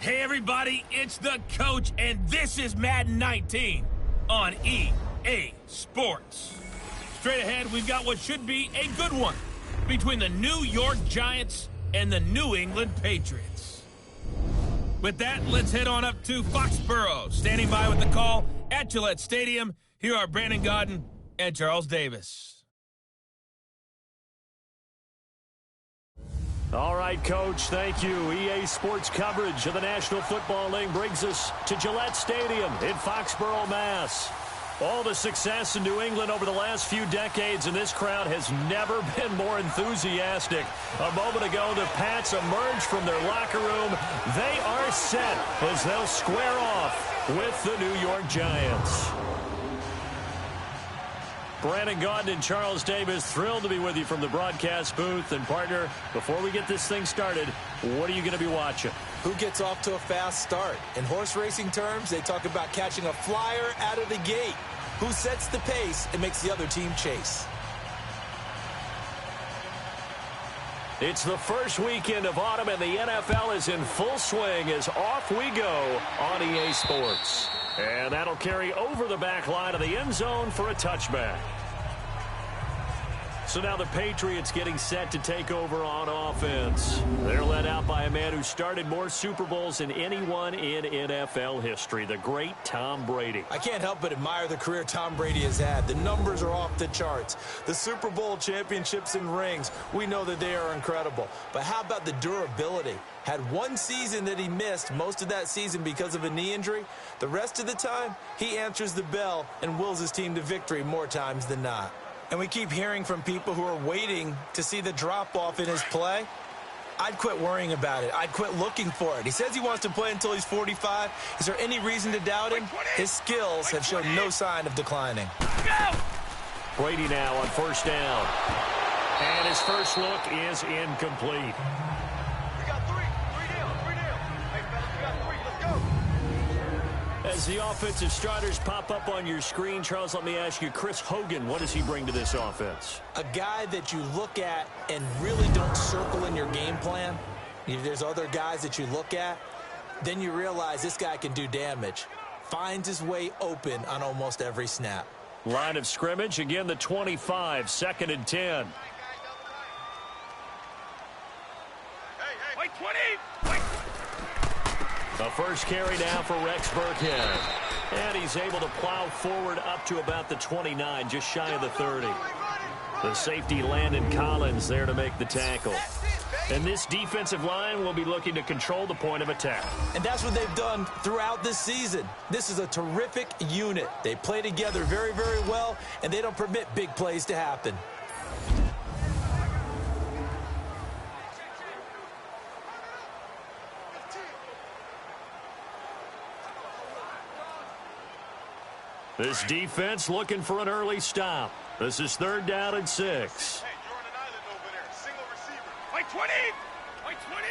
Hey everybody, it's the coach, and this is Madden 19 on EA Sports. Straight ahead, we've got what should be a good one between the New York Giants and the New England Patriots. With that, let's head on up to Foxborough. Standing by with the call at Gillette Stadium, here are Brandon Gaudin and Charles Davis. All right, Coach, thank you. EA Sports coverage of the National Football League brings us to Gillette Stadium in Foxborough, Mass. All the success in New England over the last few decades, and this crowd has never been more enthusiastic. A moment ago, the Pats emerged from their locker room. They are set as they'll square off with the New York Giants. Brandon Gaudin and Charles Davis, thrilled to be with you from the broadcast booth. And, partner, before we get this thing started, what are you going to be watching? Who gets off to a fast start? In horse racing terms, they talk about catching a flyer out of the gate. Who sets the pace and makes the other team chase? It's the first weekend of autumn, and the NFL is in full swing as off we go on EA Sports. And that'll carry over the back line of the end zone for a touchback. So now the Patriots getting set to take over on offense. They're led out by a man who started more Super Bowls than anyone in NFL history, the great Tom Brady. I can't help but admire the career Tom Brady has had. The numbers are off the charts. The Super Bowl championships and rings, we know that they are incredible. But how about the durability? Had one season that he missed, most of that season because of a knee injury. The rest of the time, he answers the bell and wills his team to victory more times than not. And we keep hearing from people who are waiting to see the drop-off in his play. I'd quit worrying about it. I'd quit looking for it. He says he wants to play until he's 45. Is there any reason to doubt him? His skills have shown no sign of declining. Brady now on first down. And his first look is incomplete. As the offensive starters pop up on your screen, Charles, let me ask you, Chris Hogan, what does he bring to this offense? A guy that you look at and really don't circle in your game plan. If there's other guys that you look at, then you realize this guy can do damage. Finds his way open on almost every snap. Line of scrimmage, again the 25, 2nd and 10. Wait, 20! The first carry now for Rex Burkhead. And he's able to plow forward up to about the 29, just shy of the 30. The safety Landon Collins there to make the tackle. And this defensive line will be looking to control the point of attack. And that's what they've done throughout this season. This is a terrific unit. They play together very, very well, and they don't permit big plays to happen. This defense looking for an early stop. This is 3rd down and 6. Hey, you're on an island over there. Single receiver. Wait, 20! Wait, 20!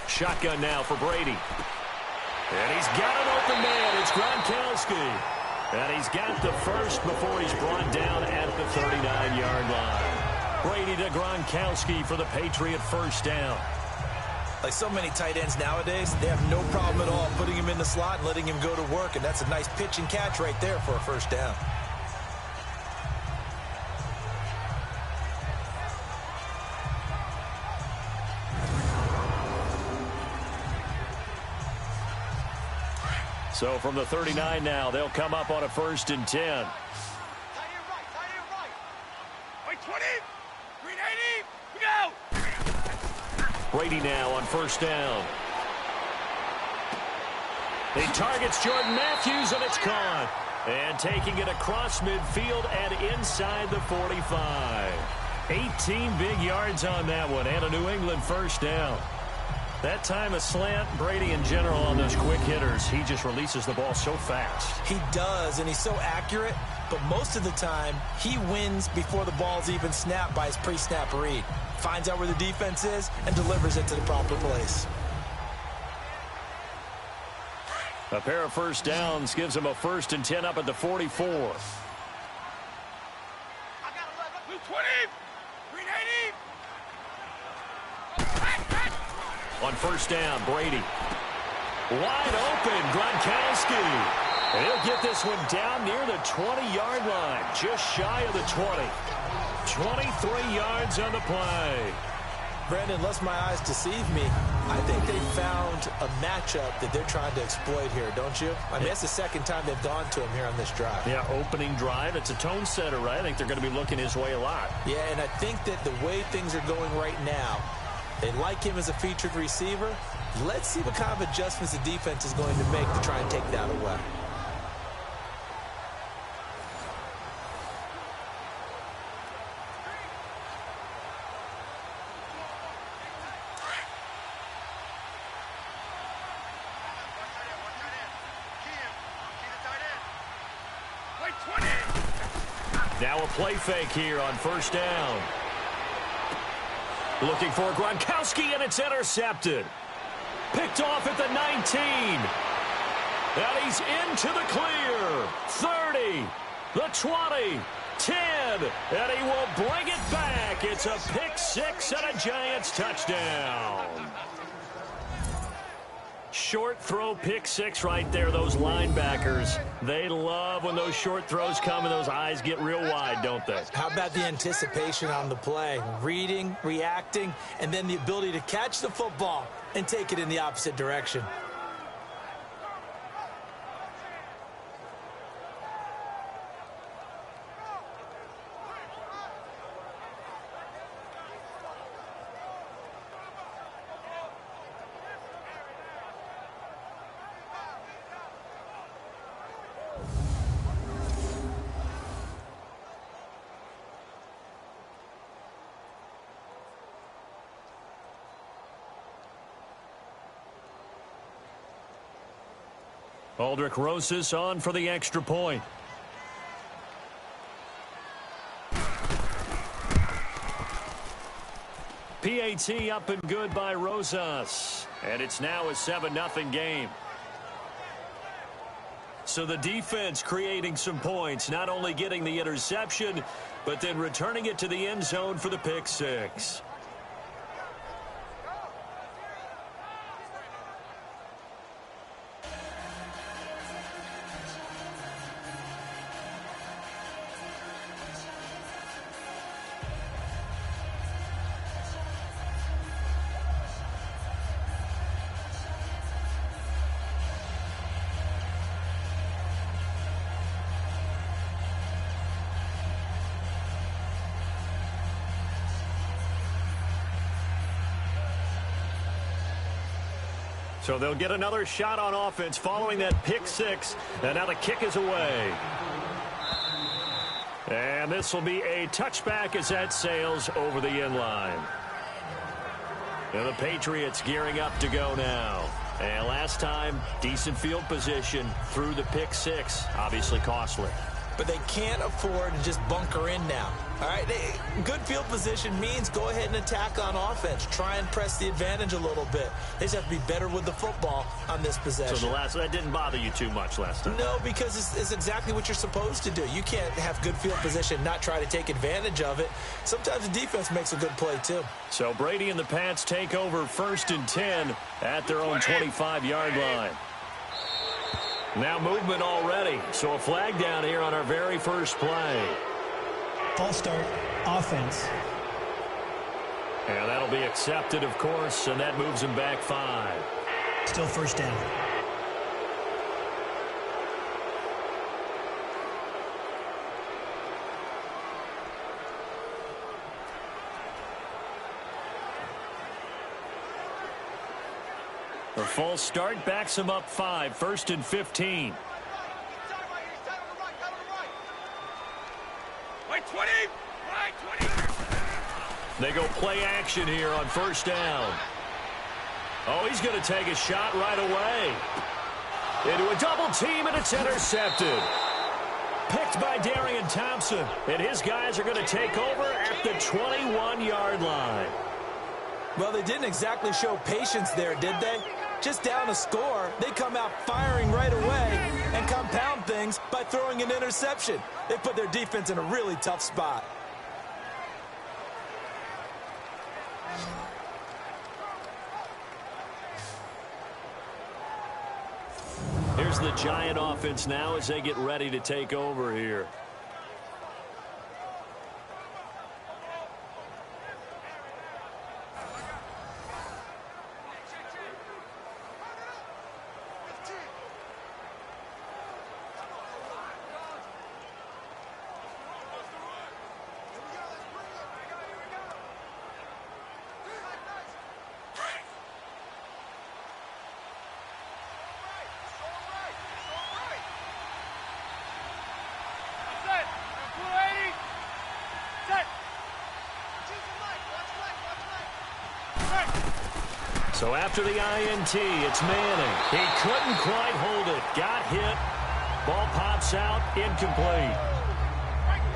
Shotgun now for Brady. And he's got an open man. It's Gronkowski. And he's got the first before he's brought down at the 39-yard line. Brady to Gronkowski for the Patriot first down. Like so many tight ends nowadays, they have no problem at all putting him in the slot and letting him go to work, and that's a nice pitch and catch right there for a first down. So from the 39 now, they'll come up on a 1st and 10. Tie it right. Wait, 20! 380! We go! Brady now on first down. He targets Jordan Matthews, and it's caught. And taking it across midfield and inside the 45. 18 big yards on that one, and a New England first down. That time a slant, Brady in general on those quick hitters, he just releases the ball so fast. He does, and he's so accurate, but most of the time, he wins before the ball's even snapped by his pre-snap read. Finds out where the defense is and delivers it to the proper place. A pair of first downs gives him a 1st and 10 up at the 44. 220! 380! On first down, Brady. Wide open, Gronkowski. And he'll get this one down near the 20-yard line, just shy of the 20. 23 yards on the play. Brandon, unless my eyes deceive me, I think they found a matchup that they're trying to exploit here, don't you? I mean, that's the second time they've gone to him here on this drive. Yeah, opening drive. It's a tone setter, right? I think they're going to be looking his way a lot. Yeah, and I think that the way things are going right now, they like him as a featured receiver. Let's see what kind of adjustments the defense is going to make to try and take that away. Now a play fake here on first down. Looking for Gronkowski, and it's intercepted. Picked off at the 19. And he's into the clear. 30, the 20, 10, and he will bring it back. It's a pick six and a Giants touchdown. Short throw pick six right there. Those linebackers, they love when those short throws come and those eyes get real wide, don't they? How about the anticipation on the play? Reading, reacting, and then the ability to catch the football and take it in the opposite direction. Aldrich Rosas on for the extra point. PAT up and good by Rosas. And it's now a 7-0 game. So the defense creating some points, not only getting the interception, but then returning it to the end zone for the pick six. So they'll get another shot on offense following that pick six. And now the kick is away. And this will be a touchback as that sails over the end line. And the Patriots gearing up to go now. And last time, decent field position through the pick six. Obviously costly. But they can't afford to just bunker in now. All right, good field position means go ahead and attack on offense. Try and press the advantage a little bit. They just have to be better with the football on this possession. So that didn't bother you too much last time? No, because it's exactly what you're supposed to do. You can't have good field position, not try to take advantage of it. Sometimes the defense makes a good play, too. So Brady and the Pats take over 1st and 10 at their own 25-yard line. Now movement already. So a flag down here on our very first play. False start, offense. And that'll be accepted, of course, and that moves him back 5. Still first down. A false start backs him up 5, 1st and 15. They go play action here on first down. Oh, he's going to take a shot right away. Into a double team, and it's intercepted. Picked by Darian Thompson. And his guys are going to take over at the 21-yard line. Well, they didn't exactly show patience there, did they? Just down a score, they come out firing right away and compound things by throwing an interception. They put their defense in a really tough spot. Here's the Giant offense now as they get ready to take over here. So after the INT, it's Manning. He couldn't quite hold it. Got hit. Ball pops out. Incomplete.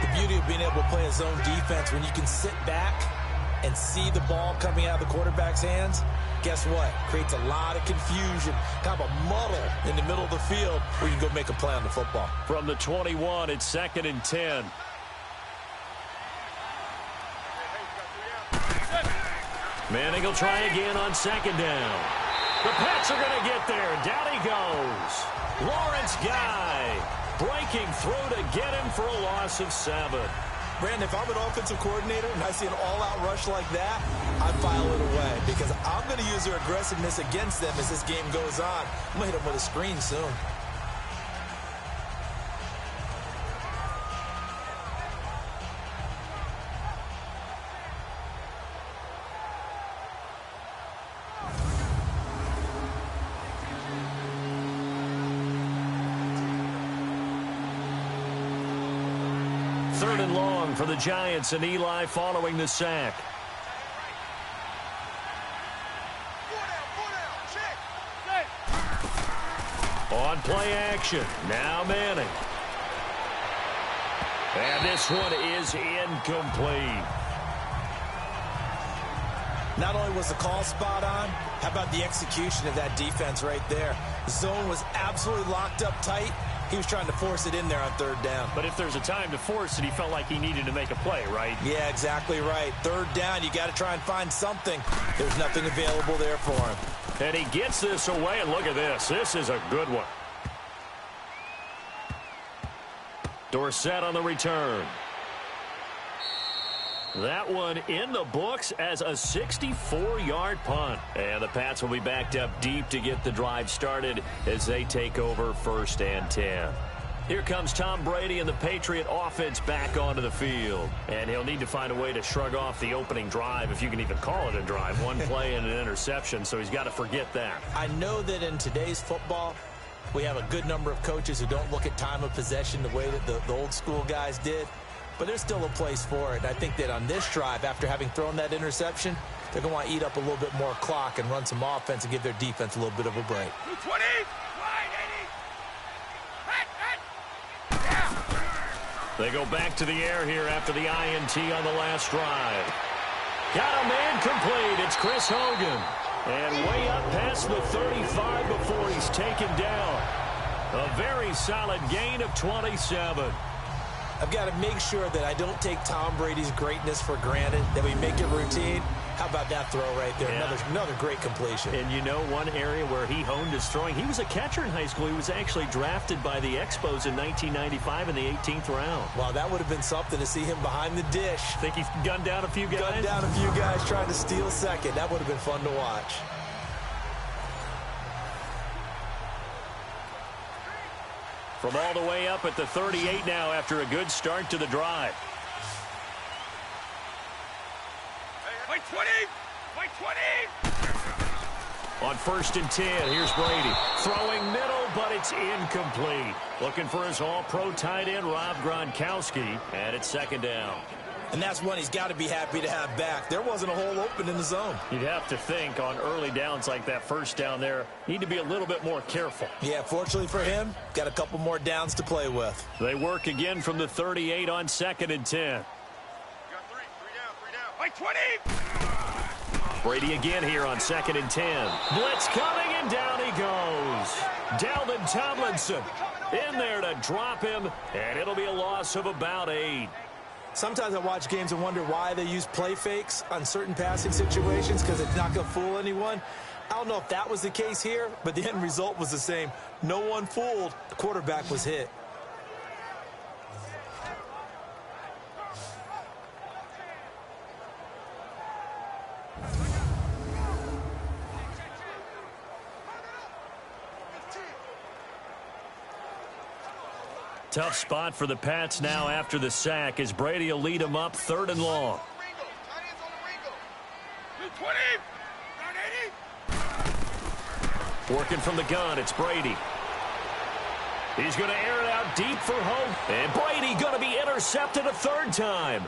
The beauty of being able to play a zone defense when you can sit back and see the ball coming out of the quarterback's hands, guess what? Creates a lot of confusion, kind of a muddle in the middle of the field where you can go make a play on the football. From the 21, it's 2nd and 10. Manning will try again on 2nd down. The Pats are going to get there. Down he goes. Lawrence Guy breaking through to get him for a loss of 7. Brandon, if I'm an offensive coordinator and I see an all-out rush like that, I file it away because I'm going to use their aggressiveness against them as this game goes on. I'm going to hit them with a screen soon. Third and long for the Giants, and Eli following the sack. On play action. Now Manning. And this one is incomplete. Not only was the call spot on, how about the execution of that defense right there? The zone was absolutely locked up tight. He was trying to force it in there on 3rd down. But if there's a time to force it, he felt like he needed to make a play, right? Yeah, exactly right. 3rd down, you got to try and find something. There's nothing available there for him. And he gets this away, and look at this. This is a good one. Dorsett on the return. That one in the books as a 64-yard punt. And the Pats will be backed up deep to get the drive started as they take over 1st and 10. Here comes Tom Brady and the Patriot offense back onto the field. And he'll need to find a way to shrug off the opening drive, if you can even call it a drive. One play and an interception, so he's got to forget that. I know that in today's football, we have a good number of coaches who don't look at time of possession the way that the old school guys did. But there's still a place for it. And I think that on this drive, after having thrown that interception, they're going to want to eat up a little bit more clock and run some offense and give their defense a little bit of a break. 220! They go back to the air here after the INT on the last drive. Got a man complete. It's Chris Hogan. And way up past the 35 before he's taken down. A very solid gain of 27. I've got to make sure that I don't take Tom Brady's greatness for granted, that we make it routine. How about that throw right there? Yeah. Another great completion. And you know one area where he honed his throwing? He was a catcher in high school. He was actually drafted by the Expos in 1995 in the 18th round. Wow, that would have been something to see him behind the dish. Think he's gunned down a few guys? Gunned down a few guys trying to steal second. That would have been fun to watch. From all the way up at the 38 now after a good start to the drive. Wait, 20! Wait, 20! On 1st and 10, here's Brady. Throwing middle, but it's incomplete. Looking for his all-pro tight end, Rob Gronkowski. And it's 2nd down. And that's one he's got to be happy to have back. There wasn't a hole open in the zone. You'd have to think on early downs like that 1st down there, need to be a little bit more careful. Yeah, fortunately for him, got a couple more downs to play with. They work again from the 38 on 2nd and 10. You got three down. Wait, 20! Brady again here on 2nd and 10. Blitz coming, and down he goes. Dalvin Tomlinson in there to drop him, and it'll be a loss of about 8. Sometimes I watch games and wonder why they use play fakes on certain passing situations because it's not going to fool anyone. I don't know if that was the case here, but the end result was the same. No one fooled. The quarterback was hit. Tough spot for the Pats now after the sack as Brady will lead them up 3rd and long. Working from the gun, it's Brady. He's going to air it out deep for Hope. And Brady going to be intercepted a 3rd time.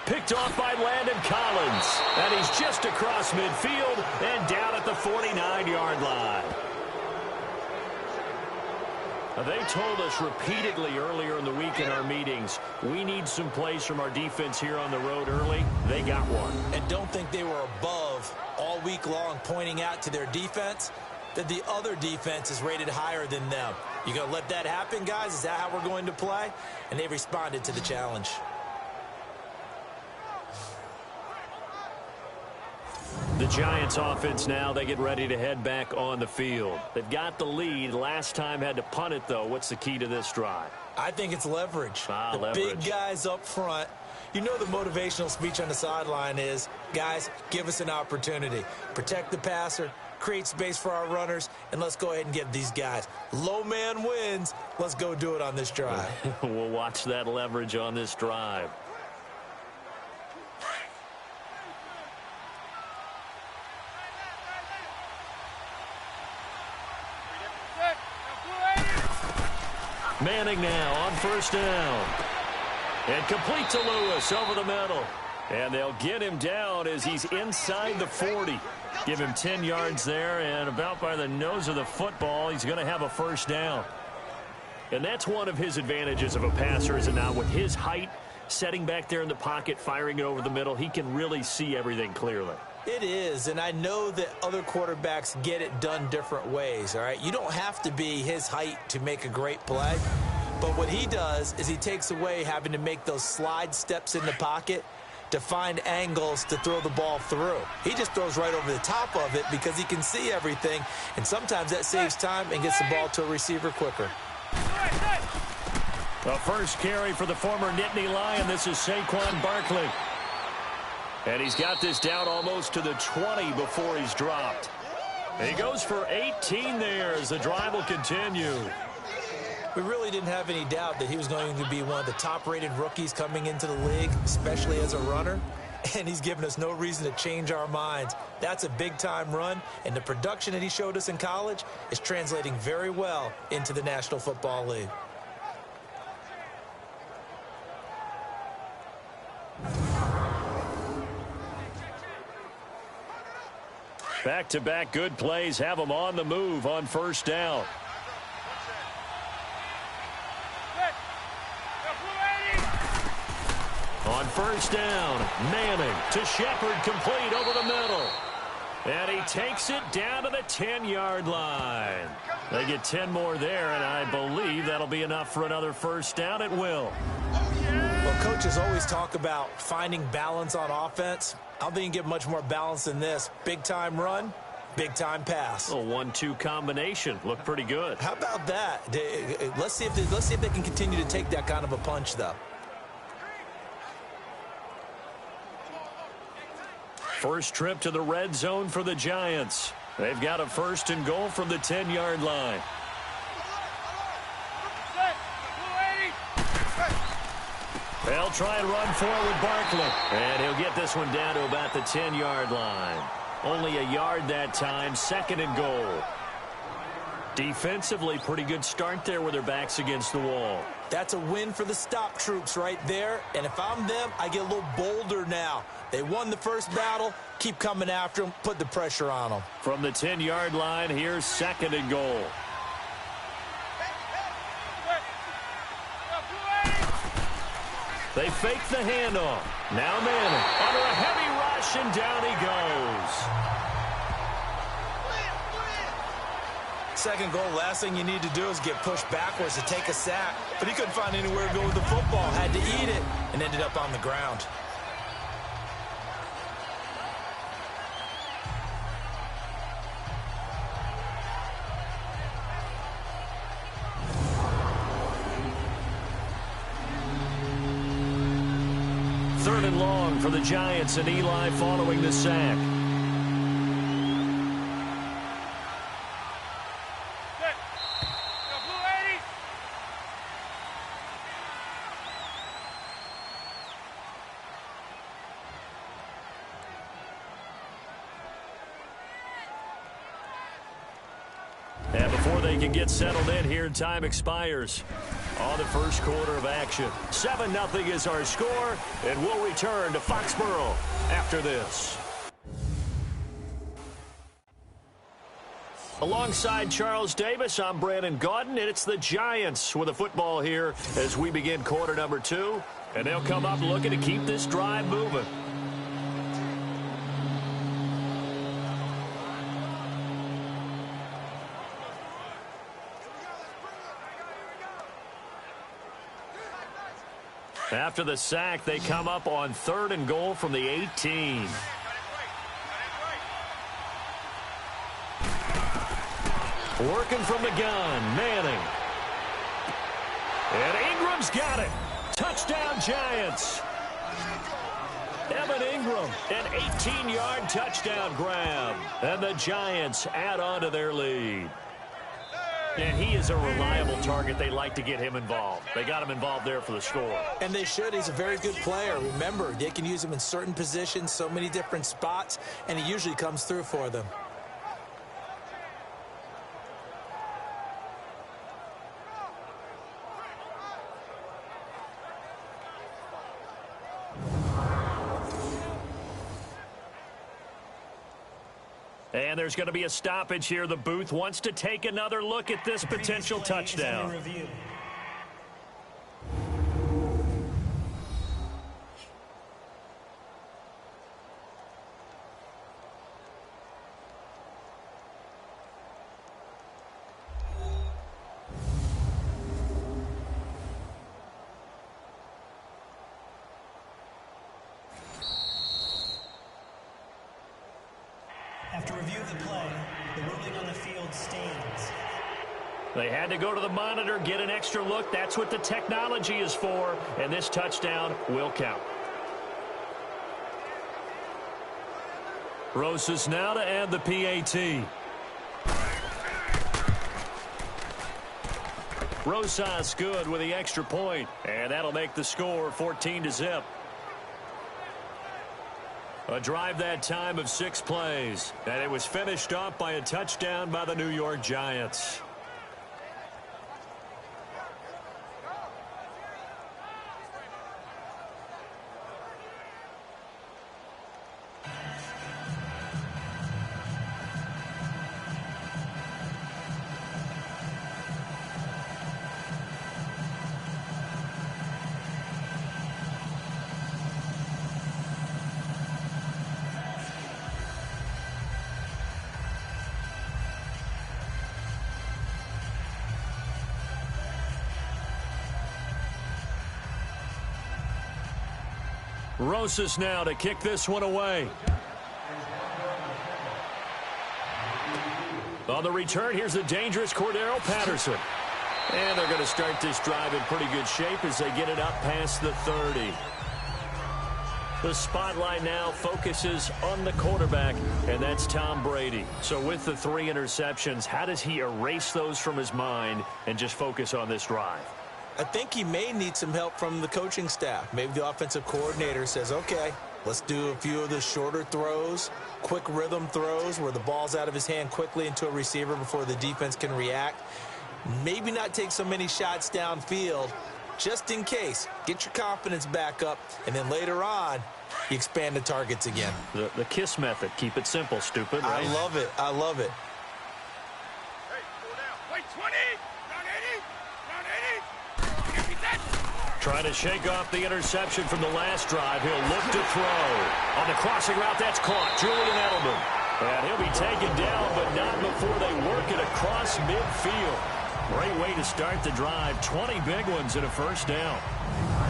Picked off by Landon Collins. And he's just across midfield and down at the 49-yard line. They told us repeatedly earlier in the week in our meetings, we need some plays from our defense here on the road early. They got one. And don't think they were above all week long pointing out to their defense that the other defense is rated higher than them. You going to let that happen, guys? Is that how we're going to play? And they responded to the challenge. The Giants offense now, they get ready to head back on the field. They've got the lead. Last time had to punt it, though. What's the key to this drive? I think it's leverage. Leverage. Big guys up front. You know the motivational speech on the sideline is, guys, give us an opportunity. Protect the passer, create space for our runners, and let's go ahead and get these guys. Low man wins. Let's go do it on this drive. We'll watch that leverage on this drive. Manning now on 1st down. And complete to Lewis over the middle. And they'll get him down as he's inside the 40. Give him 10 yards there, and about by the nose of the football, he's going to have a 1st down. And that's one of his advantages of a passer, is it not? With his height, setting back there in the pocket, firing it over the middle, he can really see everything clearly. It is, and I know that other quarterbacks get it done different ways, all right? You don't have to be his height to make a great play, but what he does is he takes away having to make those slide steps in the pocket to find angles to throw the ball through. He just throws right over the top of it because he can see everything, and sometimes that saves time and gets the ball to a receiver quicker. The first carry for the former Nittany Lion. This is Saquon Barkley. And he's got this down almost to the 20 before he's dropped. He goes for 18 there as the drive will continue. We really didn't have any doubt that he was going to be one of the top-rated rookies coming into the league, especially as a runner. And he's given us no reason to change our minds. That's a big-time run, and the production that he showed us in college is translating very well into the National Football League. Back-to-back good plays have them on the move on 1st down. On 1st down, Manning to Shepard, complete over the middle. And he takes it down to the 10-yard line. They get 10 more there, and I believe that'll be enough for another 1st down. It will. Well, coaches always talk about finding balance on offense. I don't think you can get much more balance than this. Big-time run, big-time pass. A 1-2 combination. Looked pretty good. How about that? Let's see if they can continue to take that kind of a punch, though. First trip to the red zone for the Giants. They've got a 1st and goal from the 10-yard line. They'll try and run forward Barkley. And he'll get this one down to about the 10-yard line. Only a yard that time, 2nd and goal. Defensively, pretty good start there with their backs against the wall. That's a win for the stop troops right there. And if I'm them, I get a little bolder now. They won the first battle. Keep coming after them. Put the pressure on them. From the 10-yard line, here's 2nd and goal. They fake the handoff. Now Manning under a heavy rush, and down he goes. 2nd goal, last thing you need to do is get pushed backwards to take a sack. But he couldn't find anywhere to go with the football. Had to eat it and ended up on the ground. 3rd and long for the Giants and Eli following the sack. And before they can get settled in here, time expires on the first quarter of action. 7-0 is our score, and we'll return to Foxborough after this. Alongside Charles Davis, I'm Brandon Gaudin, and it's the Giants with the football here as we begin quarter number 2. And they'll come up looking to keep this drive moving. After the sack, they come up on 3rd and goal from the 18. Working from the gun, Manning. And Ingram's got it. Touchdown, Giants. Evan Ingram, an 18-yard touchdown grab. And the Giants add on to their lead. And he is a reliable target. They like to get him involved. They got him involved there for the score. And they should. He's a very good player. Remember, they can use him in certain positions, so many different spots, and he usually comes through for them. And there's going to be a stoppage here. The booth wants to take another look at this potential touchdown. After review of the play, the ruling on the field stands. They had to go to the monitor, get an extra look. That's what the technology is for, and this touchdown will count. Rosas now to add the PAT. Rosas good with the extra point, and that'll make the score 14-0. A drive that time of 6 plays, and it was finished off by a touchdown by the New York Giants. Rosas now to kick this one away. On the return, here's the dangerous Cordero Patterson. And they're going to start this drive in pretty good shape as they get it up past the 30. The spotlight now focuses on the quarterback, and that's Tom Brady. So with the 3 interceptions, how does he erase those from his mind and just focus on this drive? I think he may need some help from the coaching staff. Maybe the offensive coordinator says, okay, let's do a few of the shorter throws, quick rhythm throws where the ball's out of his hand quickly into a receiver before the defense can react. Maybe not take so many shots downfield just in case. Get your confidence back up, and then later on, you expand the targets again. The KISS method. Keep it simple, stupid, right? I love it. I love it. Hey, pull down. Wait, 20. Round 80. Round 80. Trying to shake off the interception from the last drive. He'll look to throw. On the crossing route, that's caught. Julian Edelman. And he'll be taken down, but not before they work it across midfield. Great way to start the drive. 20 big ones and a first down.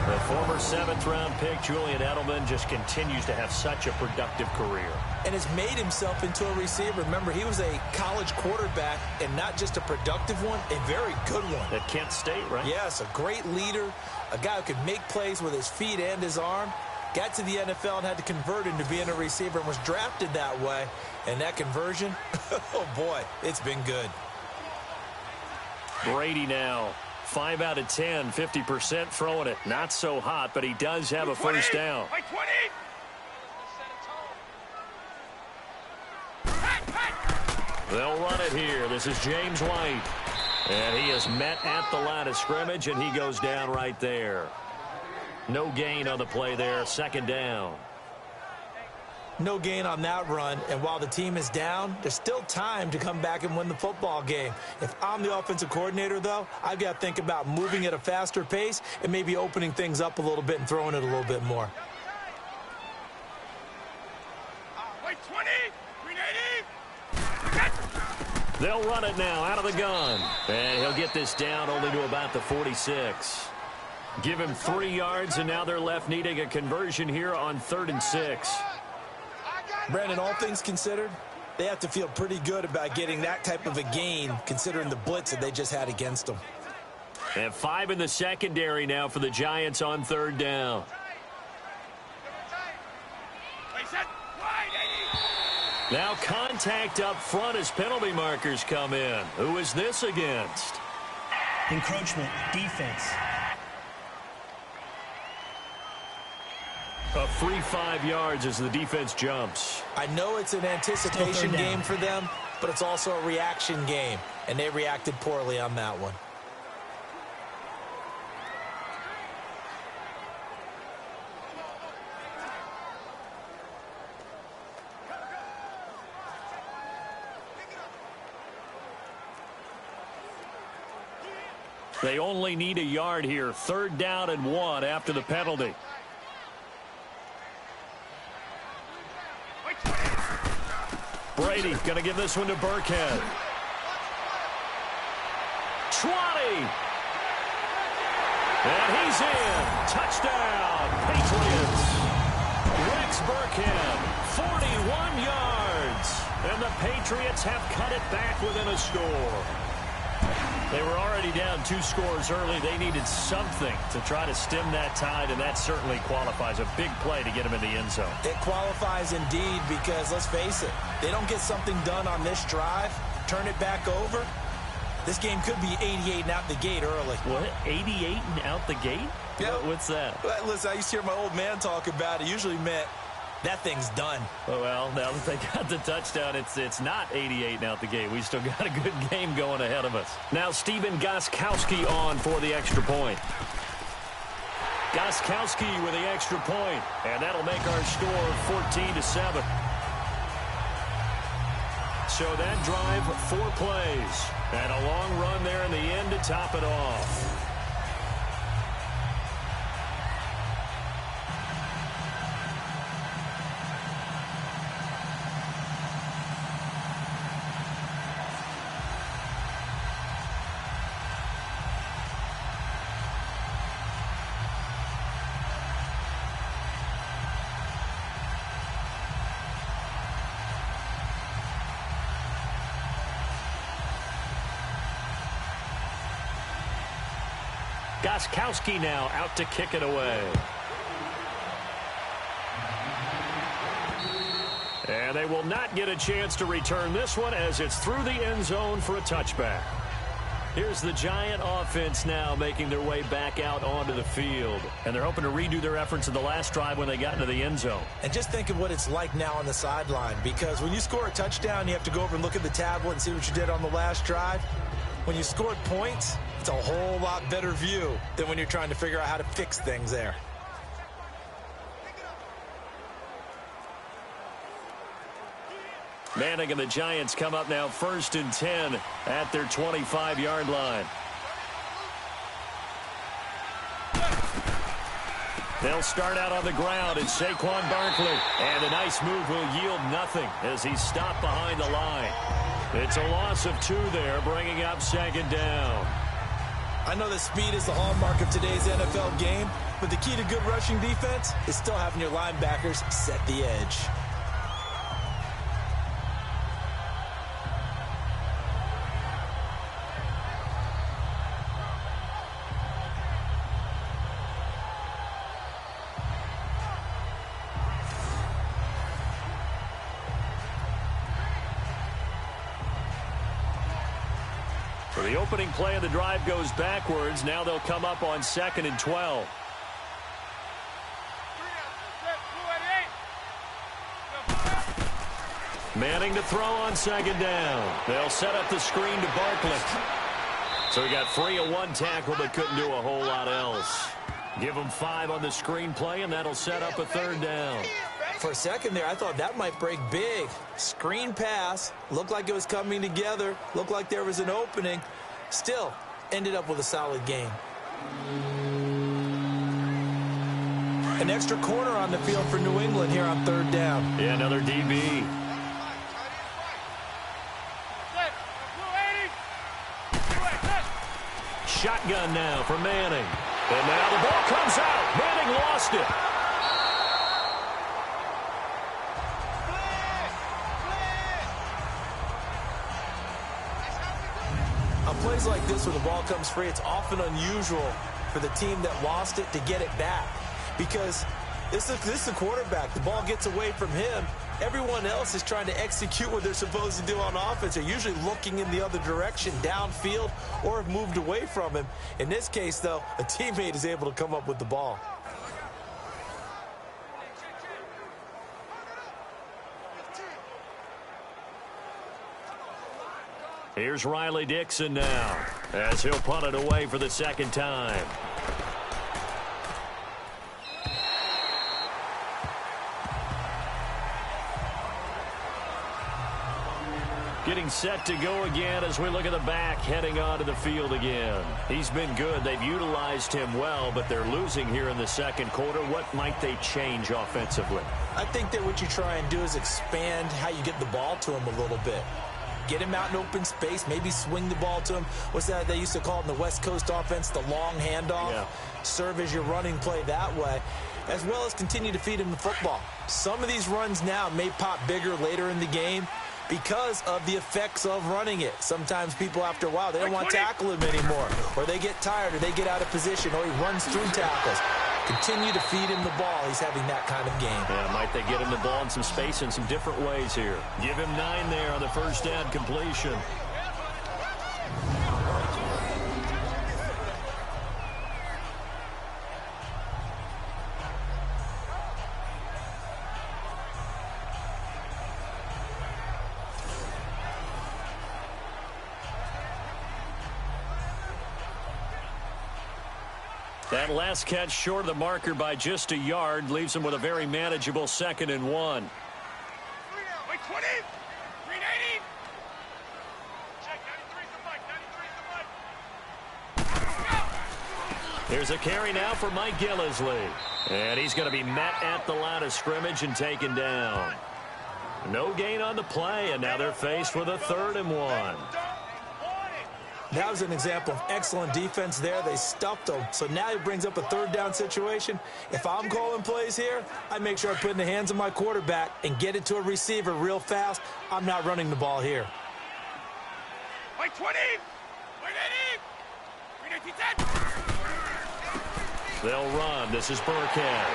The former 7th-round pick, Julian Edelman, just continues to have such a productive career. And has made himself into a receiver. Remember, he was a college quarterback, and not just a productive one, a very good one. At Kent State, right? Yes, a great leader, a guy who can make plays with his feet and his arm. got to the NFL and had to convert into being a receiver and was drafted that way. And that conversion, oh boy, it's been good. Brady now, 5 out of 10, 50% throwing it. Not so hot, but he does have a first down. They'll run it here. This is James White. And he is met at the line of scrimmage, and he goes down right there. No gain on the play there, second down. No gain on that run, and while the team is down, there's still time to come back and win the football game. If I'm the offensive coordinator, though, I've got to think about moving at a faster pace and maybe opening things up a little bit and throwing it a little bit more. Wait, 20, 380. They'll run it now out of the gun, and he'll get this down only to about the 46. Give him 3 yards, and now they're left needing a conversion here on 3rd and 6. Brandon, all things considered, they have to feel pretty good about getting that type of a gain considering the blitz that they just had against them. And 5 in the secondary now for the Giants on 3rd down. Now contact up front as penalty markers come in. Who is this against? Encroachment, defense. A free 5 yards as the defense jumps. I know it's an anticipation game for them, but it's also a reaction game, and they reacted poorly on that one. They only need a yard here. 3rd down and 1 after the penalty. Brady going to give this one to Burkhead. 20. And he's in. Touchdown, Patriots. Rex Burkhead, 41 yards. And the Patriots have cut it back within a score. They were already down 2 scores early. They needed something to try to stem that tide, and that certainly qualifies. A big play to get them in the end zone. It qualifies indeed because, let's face it, they don't get something done on this drive, turn it back over, this game could be 88 and out the gate early. What? 88 and out the gate? Yeah. What's that? Well, listen, I used to hear my old man talk about it. Usually meant that thing's done. Oh, well, now that they got the touchdown, it's not 88 and out the gate. We still got a good game going ahead of us. Now Stephen Gostkowski on for the extra point. Gostkowski with the extra point, and that'll make our score 14-7. So that drive, 4 plays, and a long run there in the end to top it off. Gostkowski now out to kick it away. And they will not get a chance to return this one as it's through the end zone for a touchback. Here's the Giant offense now making their way back out onto the field. And they're hoping to redo their efforts in the last drive when they got into the end zone. And just think of what it's like now on the sideline, because when you score a touchdown, you have to go over and look at the tablet and see what you did on the last drive. When you scored points, it's a whole lot better view than when you're trying to figure out how to fix things there. Manning and the Giants come up now 1st and 10 at their 25-yard line. They'll start out on the ground. It's Saquon Barkley. And a nice move will yield nothing as he's stopped behind the line. It's a loss of 2 there, bringing up 2nd down. I know that speed is the hallmark of today's NFL game, but the key to good rushing defense is still having your linebackers set the edge. So the opening play of the drive goes backwards. Now they'll come up on 2nd and 12. Manning to throw on 2nd down. They'll set up the screen to Barkley. So he got free of one tackle but couldn't do a whole lot else. Give him 5 on the screen play, and that'll set up a 3rd down. For a second there, I thought that might break big. Screen pass. Looked like it was coming together. Looked like there was an opening. Still, ended up with a solid game. An extra corner on the field for New England here on 3rd down. Yeah, another DB. Shotgun now for Manning. And now the ball comes out. Manning lost it. On plays like this where the ball comes free, it's often unusual for the team that lost it to get it back. Because this is the quarterback. The ball gets away from him. Everyone else is trying to execute what they're supposed to do on offense. They're usually looking in the other direction, downfield, or have moved away from him. In this case, though, a teammate is able to come up with the ball. Here's Riley Dixon now, as he'll punt it away for the 2nd time. Getting set to go again as we look at the back heading onto the field again. He's been good. They've utilized him well, but they're losing here in the 2nd quarter. What might they change offensively? I think that what you try and do is expand how you get the ball to him a little bit. Get him out in open space, maybe swing the ball to him. What's that they used to call it in the West Coast offense, the long handoff? Yeah. Serve as your running play that way, as well as continue to feed him the football. Some of these runs now may pop bigger later in the game because of the effects of running it. Sometimes people, after a while, they don't want to tackle him anymore, or they get tired, or they get out of position, or he runs through tackles. Continue to feed him the ball. He's having that kind of game. Yeah, might they get him the ball in some space in some different ways here. Give him 9 there on the 1st down completion. That last catch short of the marker by just a yard leaves him with a very manageable 2nd and 1. Wait, 20. 380. Check, 93's the mic. Here's a carry now for Mike Gillisley. And he's going to be met at the line of scrimmage and taken down. No gain on the play, and now they're faced with a 3rd and 1. That was an example of excellent defense there. They stuffed him. So now he brings up a 3rd down situation. If I'm calling plays here, I make sure I put it in the hands of my quarterback and get it to a receiver real fast. I'm not running the ball here. Wait, 20. Wait, 80. 390. They'll run. This is Burkhead.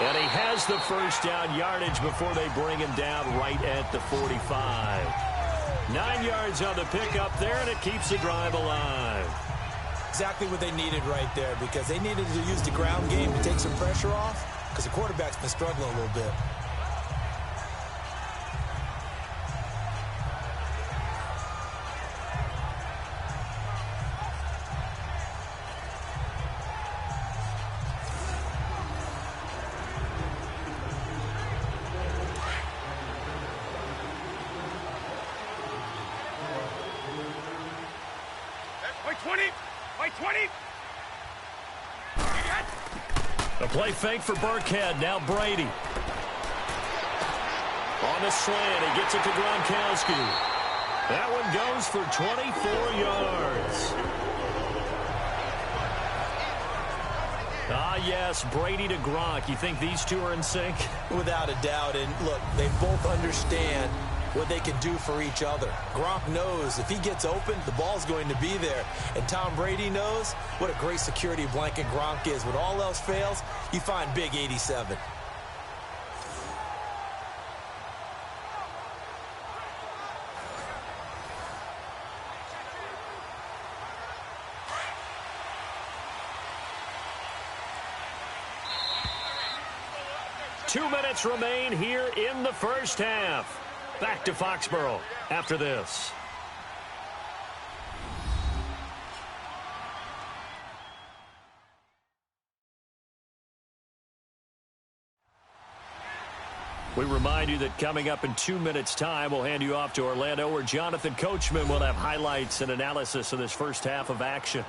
And he has the 1st down yardage before they bring him down right at the 45. 9 yards on the pickup there, and it keeps the drive alive. Exactly what they needed right there, because they needed to use the ground game to take some pressure off, because the quarterback's been struggling a little bit. A play fake for Burkhead. Now Brady. On the slant, he gets it to Gronkowski. That one goes for 24 yards. Ah, yes, Brady to Gronk. You think these two are in sync? Without a doubt. And look, they both understand what they can do for each other. Gronk knows if he gets open, the ball's going to be there. And Tom Brady knows what a great security blanket Gronk is. When all else fails, you find big 87. 2 minutes remain here in the first half. Back to Foxborough after this. We remind you that coming up in 2 minutes' time, we'll hand you off to Orlando, where Jonathan Coachman will have highlights and analysis of this first half of action.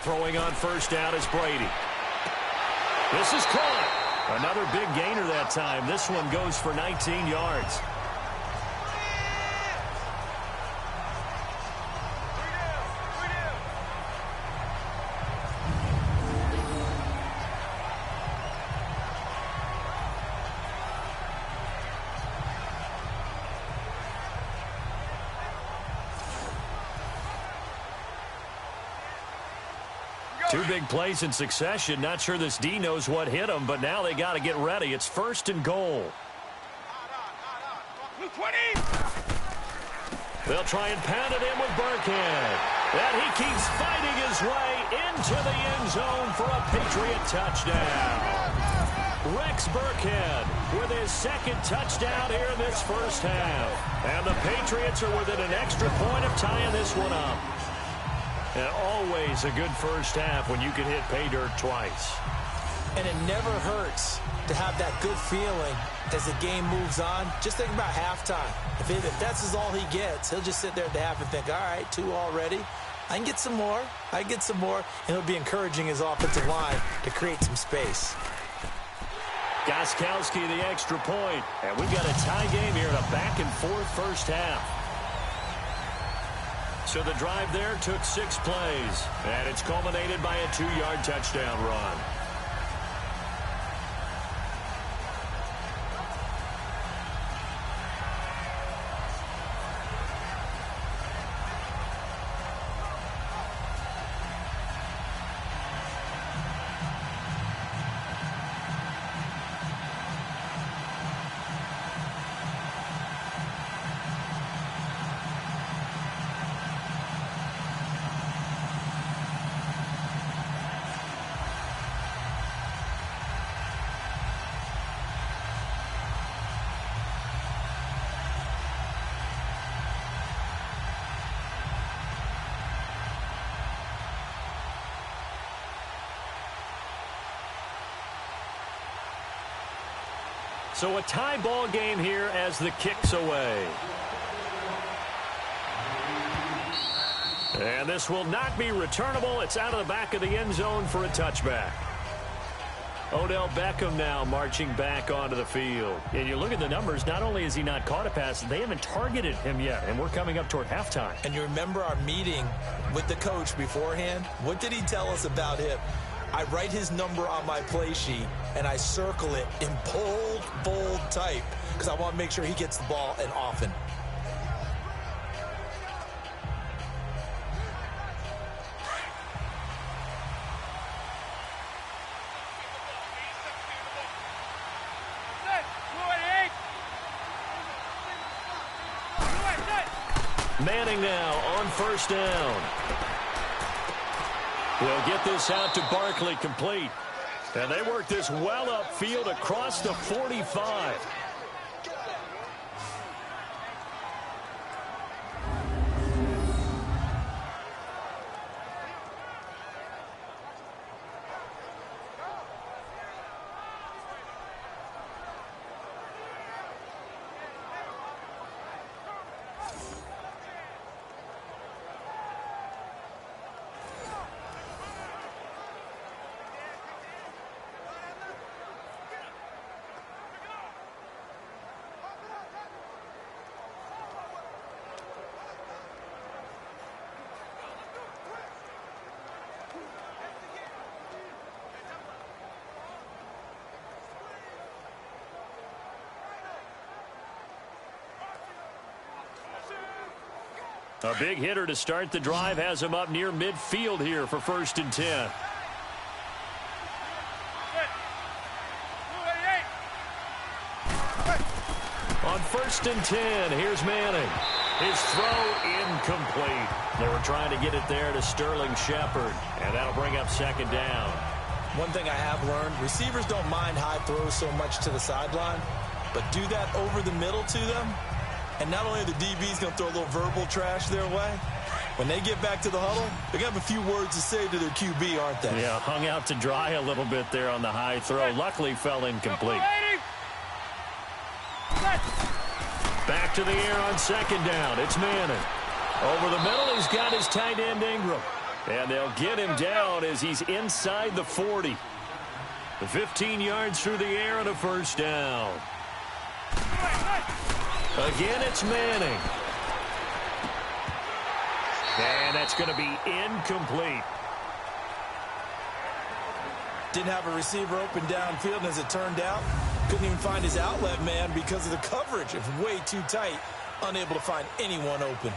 Throwing on first down is Brady. This is caught. Another big gainer that time. This one goes for 19 yards. Two big plays in succession. Not sure this D knows what hit him, but now they got to get ready. It's 1st and goal. They'll try and pound it in with Burkhead. And he keeps fighting his way into the end zone for a Patriot touchdown. Rex Burkhead with his 2nd touchdown here in this first half. And the Patriots are within an extra point of tying this one up. And always a good first half when you can hit pay dirt twice. And it never hurts to have that good feeling as the game moves on. Just think about halftime. If that's all he gets, he'll just sit there at the half and think, all right, 2 already. I can get some more. I can get some more. And he'll be encouraging his offensive line to create some space. Gostkowski the extra point. And we've got a tie game here in a back-and-forth first half. So the drive there took 6 plays, and it's culminated by a 2-yard touchdown run. So a tie ball game here as the kick's away. And this will not be returnable. It's out of the back of the end zone for a touchback. Odell Beckham now marching back onto the field. And you look at the numbers, not only has he not caught a pass, they haven't targeted him yet, and we're coming up toward halftime. And you remember our meeting with the coach beforehand? What did he tell us about him? I write his number on my play sheet, and I circle it in bold type because I want to make sure he gets the ball and often. Manning now on first down. We'll get this out to Barkley, complete. And they work this well upfield across the 45. A big hitter to start the drive has him up near midfield here for 1st and 10. On 1st and 10, here's Manning. His throw incomplete. They were trying to get it there to Sterling Shepard, and that'll bring up 2nd down. One thing I have learned, receivers don't mind high throws so much to the sideline, but do that over the middle to them, and not only are the DBs going to throw a little verbal trash their way, when they get back to the huddle, they're going to have a few words to say to their QB, aren't they? Yeah, hung out to dry a little bit there on the high throw. Luckily fell incomplete. Back to the air on 2nd down. It's Manning. Over the middle, he's got his tight end Ingram. And they'll get him down as he's inside the 40. The 15 yards through the air and a 1st down. Again, it's Manning. And that's going to be incomplete. Didn't have a receiver open downfield, and as it turned out, couldn't even find his outlet man because of the coverage. It was way too tight, unable to find anyone open.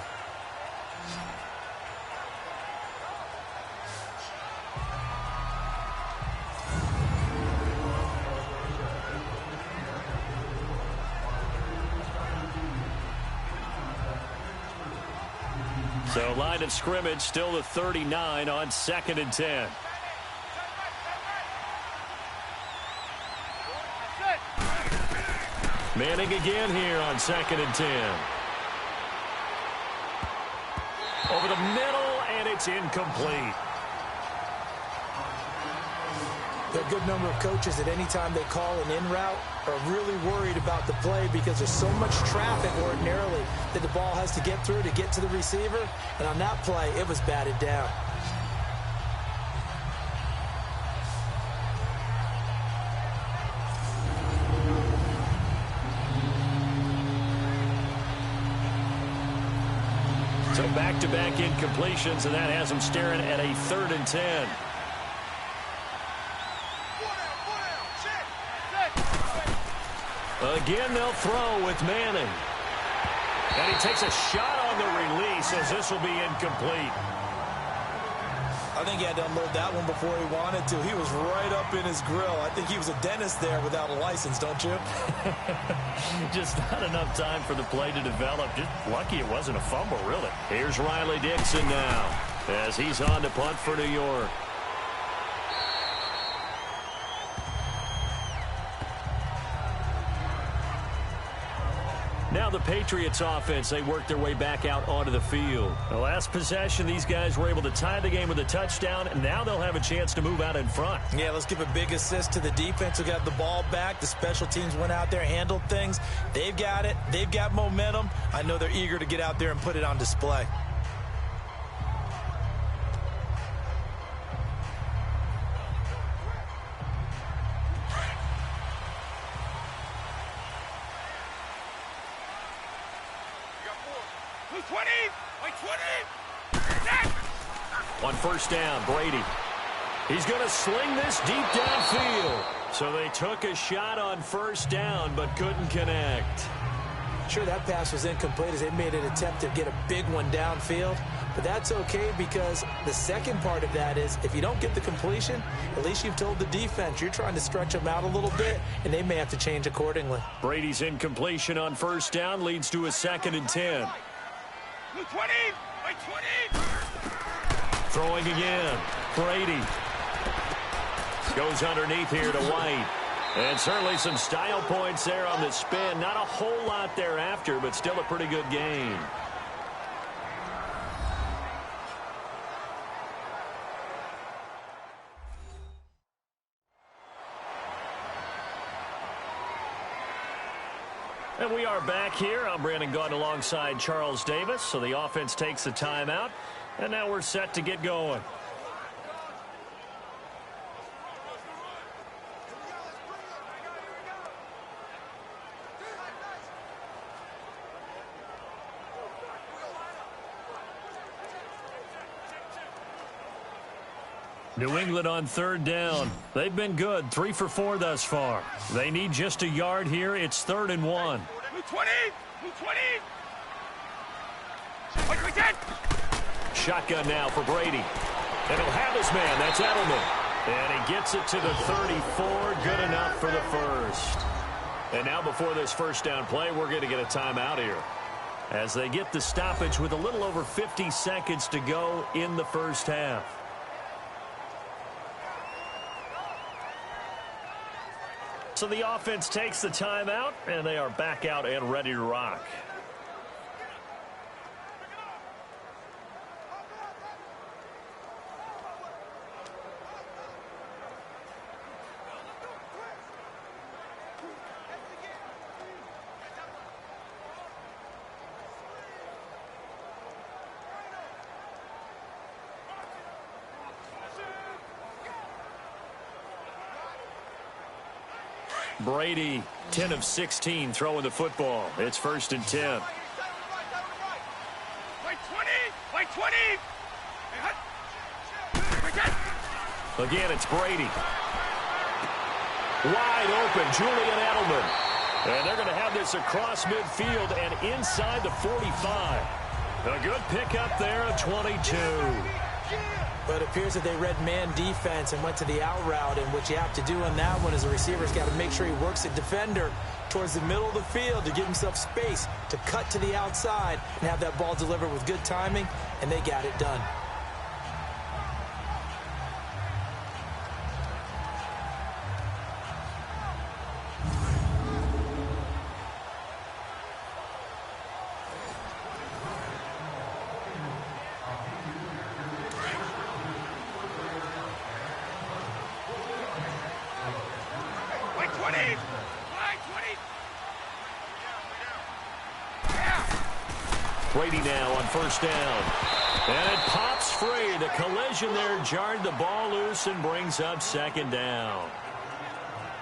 So line of scrimmage still the 39 on 2nd and 10. Manning again here on 2nd and 10. Over the middle, and it's incomplete. There are a good number of coaches that any time they call an in route are really worried about the play because there's so much traffic ordinarily that the ball has to get through to get to the receiver. And on that play, it was batted down. So back-to-back incompletions, and that has them staring at a 3rd and 10. Again, they'll throw with Manning. And he takes a shot on the release as this will be incomplete. I think he had to unload that one before he wanted to. He was right up in his grill. I think he was a dentist there without a license, don't you? Just not enough time for the play to develop. Just lucky it wasn't a fumble, really. Here's Riley Dixon now as he's on to punt for New York. Now the Patriots offense, they work their way back out onto the field. The last possession, these guys were able to tie the game with a touchdown, and now they'll have a chance to move out in front. Yeah, let's give a big assist to the defense who got the ball back. The special teams went out there, handled things. They've got it. They've got momentum. I know they're eager to get out there and put it on display. On 1st down, Brady. He's going to sling this deep downfield. So they took a shot on 1st down, but couldn't connect. Sure, that pass was incomplete as they made an attempt to get a big one downfield. But that's okay because the second part of that is if you don't get the completion, at least you've told the defense you're trying to stretch them out a little bit, and they may have to change accordingly. Brady's incompletion on 1st down leads to a 2nd and 10. 20! 20! Throwing again. Brady. Goes underneath here to White. And certainly some style points there on the spin. Not a whole lot thereafter, but still a pretty good game. And we are back here. I'm Brandon Gaunt alongside Charles Davis. So the offense takes the timeout. And now we're set to get going. New England on 3rd down. They've been good, 3 for 4 thus far. They need just a yard here. It's 3rd and 1. 20! 20! Shotgun now for Brady. And he'll have his man. That's Edelman. And he gets it to the 34. Good enough for the first. And now before this first down play, we're going to get a timeout here, as they get the stoppage with a little over 50 seconds to go in the first half. So the offense takes the timeout, and they are back out and ready to rock. Brady, 10 of 16, throwing the football. It's 1st and 10. Wait 20! Wait 20! Again, it's Brady. Wide open, Julian Edelman. And they're going to have this across midfield and inside the 45. A good pickup there of 22. But it appears that they read man defense and went to the out route, and what you have to do on that one is the receiver's got to make sure he works the defender towards the middle of the field to give himself space to cut to the outside and have that ball delivered with good timing, and they got it done. Brady now on 1st down. And it pops free. The collision there jarred the ball loose and brings up 2nd down.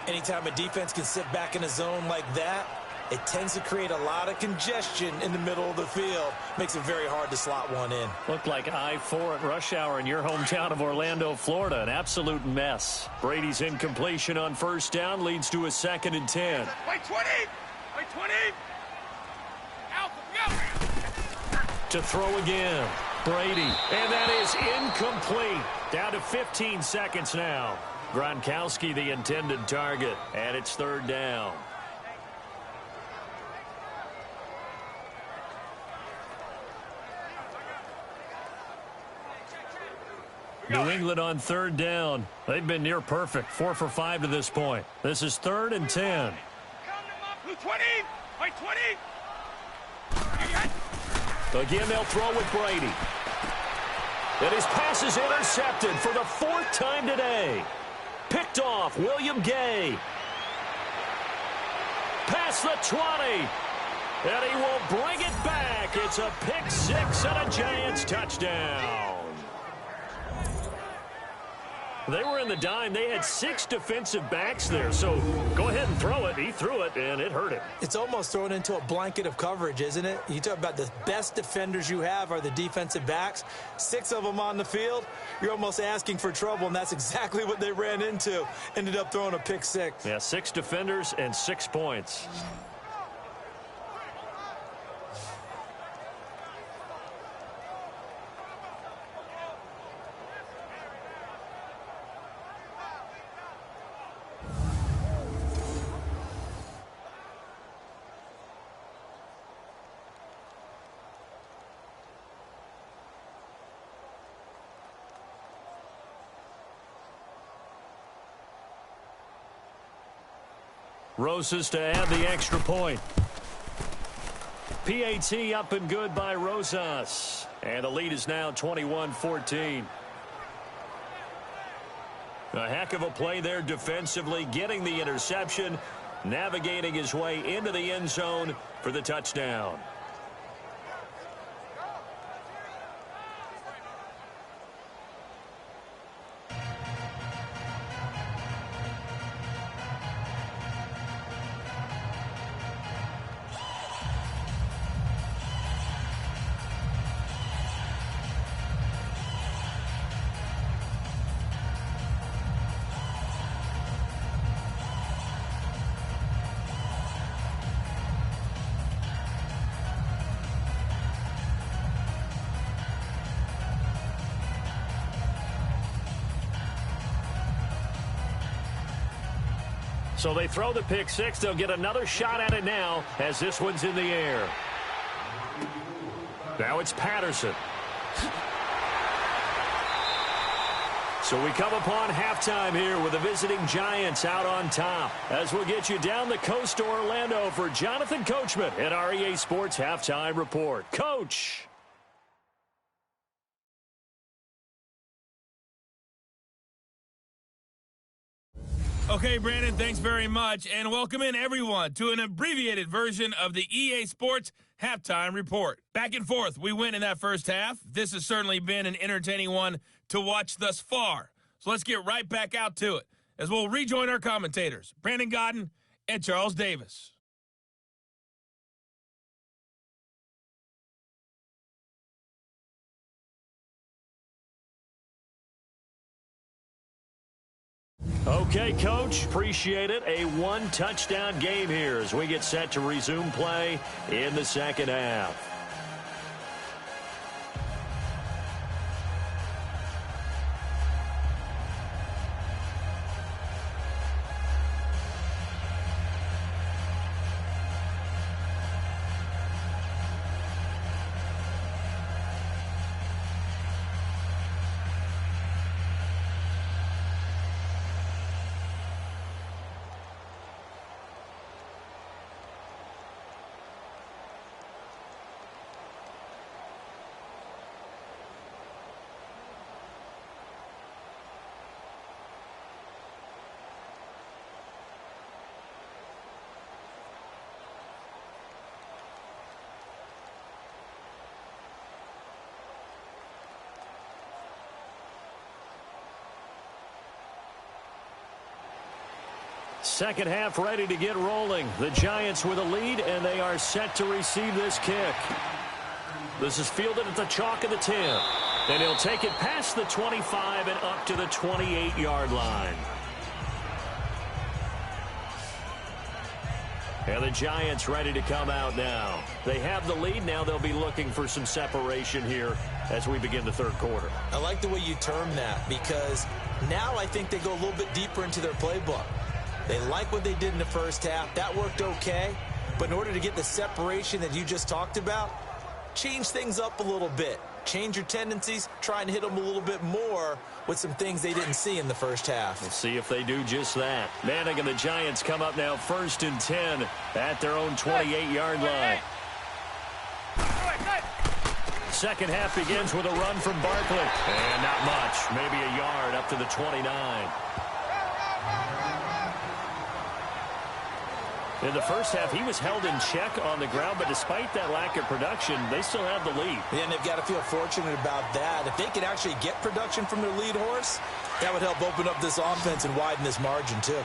Anytime a defense can sit back in a zone like that, it tends to create a lot of congestion in the middle of the field. Makes it very hard to slot one in. Looked like I-4 at rush hour in your hometown of Orlando, Florida. An absolute mess. Brady's incompletion on 1st down leads to a 2nd and 10. Wait 20! Wait 20! Out! Go! To throw again. Brady. And that is incomplete. Down to 15 seconds now. Gronkowski the intended target. And it's 3rd down. New England on 3rd down. They've been near perfect. 4 for 5 to this point. This is 3rd and 10. 20! Wait 20! Again, they'll throw with Brady. And his pass is intercepted for the 4th time today. Picked off, William Gay. Past the 20. And he will bring it back. It's a pick 6 and a Giants touchdown. They were in the dime. They had 6 defensive backs there. So go ahead and throw it. He threw it, and it hurt him. It's almost thrown into a blanket of coverage, isn't it? You talk about the best defenders you have are the defensive backs. 6 of them on the field. You're almost asking for trouble, and that's exactly what they ran into. Ended up throwing a pick 6. Yeah, 6 defenders and 6 points. Rosas to add the extra point. PAT up and good by Rosas. And the lead is now 21-14. A heck of a play there defensively, getting the interception, navigating his way into the end zone for the touchdown. So they throw the pick six. They'll get another shot at it now as this one's in the air. Now it's Patterson. So we come upon halftime here with the visiting Giants out on top. As we'll get you down the coast to Orlando for Jonathan Coachman at our EA Sports Halftime Report. Coach. Okay, Brandon, thanks very much, and welcome in everyone to an abbreviated version of the EA Sports Halftime Report. Back and forth, we win in that first half. This has certainly been an entertaining one to watch thus far. So let's get right back out to it as we'll rejoin our commentators, Brandon Godden and Charles Davis. Okay, Coach, appreciate it. A one-touchdown game here as we get set to resume play in the second half. Second half ready to get rolling. The Giants with a lead, and they are set to receive this kick. This is fielded at the chalk of the 10. And he'll take it past the 25 and up to the 28-yard line. And the Giants ready to come out now. They have the lead. Now they'll be looking for some separation here as we begin the third quarter. I like the way you term that because now I think they go a little bit deeper into their playbook. They like what they did in the first half. That worked okay. But in order to get the separation that you just talked about, change things up a little bit. Change your tendencies. Try and hit them a little bit more with some things they didn't see in the first half. We'll see if they do just that. Manning and the Giants come up now 1st and 10 at their own 28-yard line. Second half begins with a run from Barkley. And not much. Maybe a yard up to the 29. In the first half, he was held in check on the ground, but despite that lack of production, they still have the lead. Yeah, and they've got to feel fortunate about that. If they could actually get production from their lead horse, that would help open up this offense and widen this margin, too.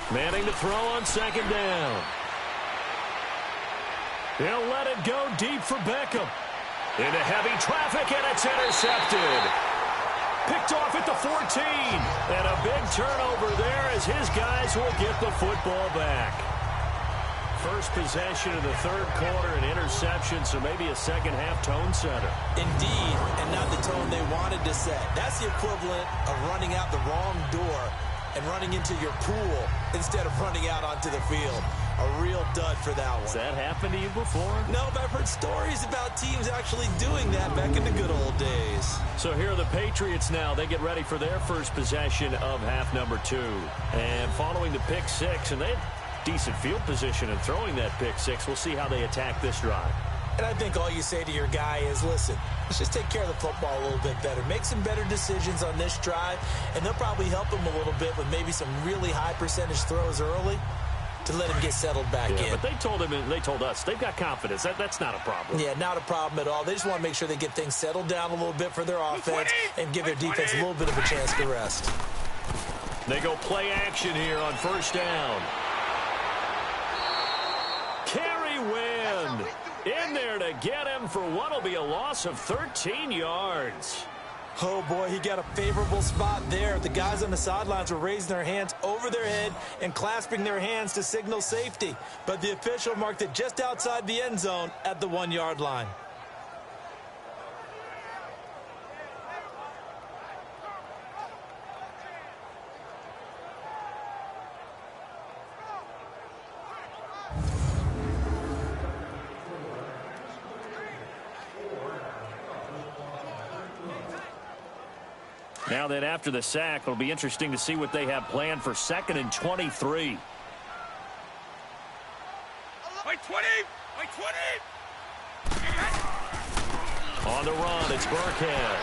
Manning to throw on second down. He'll let it go deep for Beckham. Into heavy traffic, and it's intercepted. Picked off at the 14. And a big turnover there as his guys will get the football back. First possession of the third quarter, an interception, so maybe a second-half tone setter. Indeed, and not the tone they wanted to set. That's the equivalent of running out the wrong door and running into your pool instead of running out onto the field. A real dud for that one. Has that happened to you before? No, but I've heard stories about teams actually doing that back in the good old days. So here are the Patriots now. They get ready for their first possession of half number 2. And following the pick six, and they had decent field position in throwing that pick six. We'll see how they attack this drive. And I think all you say to your guy is, listen, let's just take care of the football a little bit better. Make some better decisions on this drive, and they'll probably help him a little bit with maybe some really high percentage throws early to let him get settled back in. But they told him, and they told us, they've got confidence. That's not a problem. Yeah, not a problem at all. They just want to make sure they get things settled down a little bit for their offense and give their defense a little bit of a chance to rest. They go play action here on first down. Kerry Wind in there to get him for what will be a loss of 13 yards. Oh, boy, he got a favorable spot there. The guys on the sidelines were raising their hands over their head and clasping their hands to signal safety. But the official marked it just outside the end zone at the 1-yard line. Now then, after the sack, it'll be interesting to see what they have planned for 2nd and 23. Wait 20! Wait 20! On the run, it's Burkhead.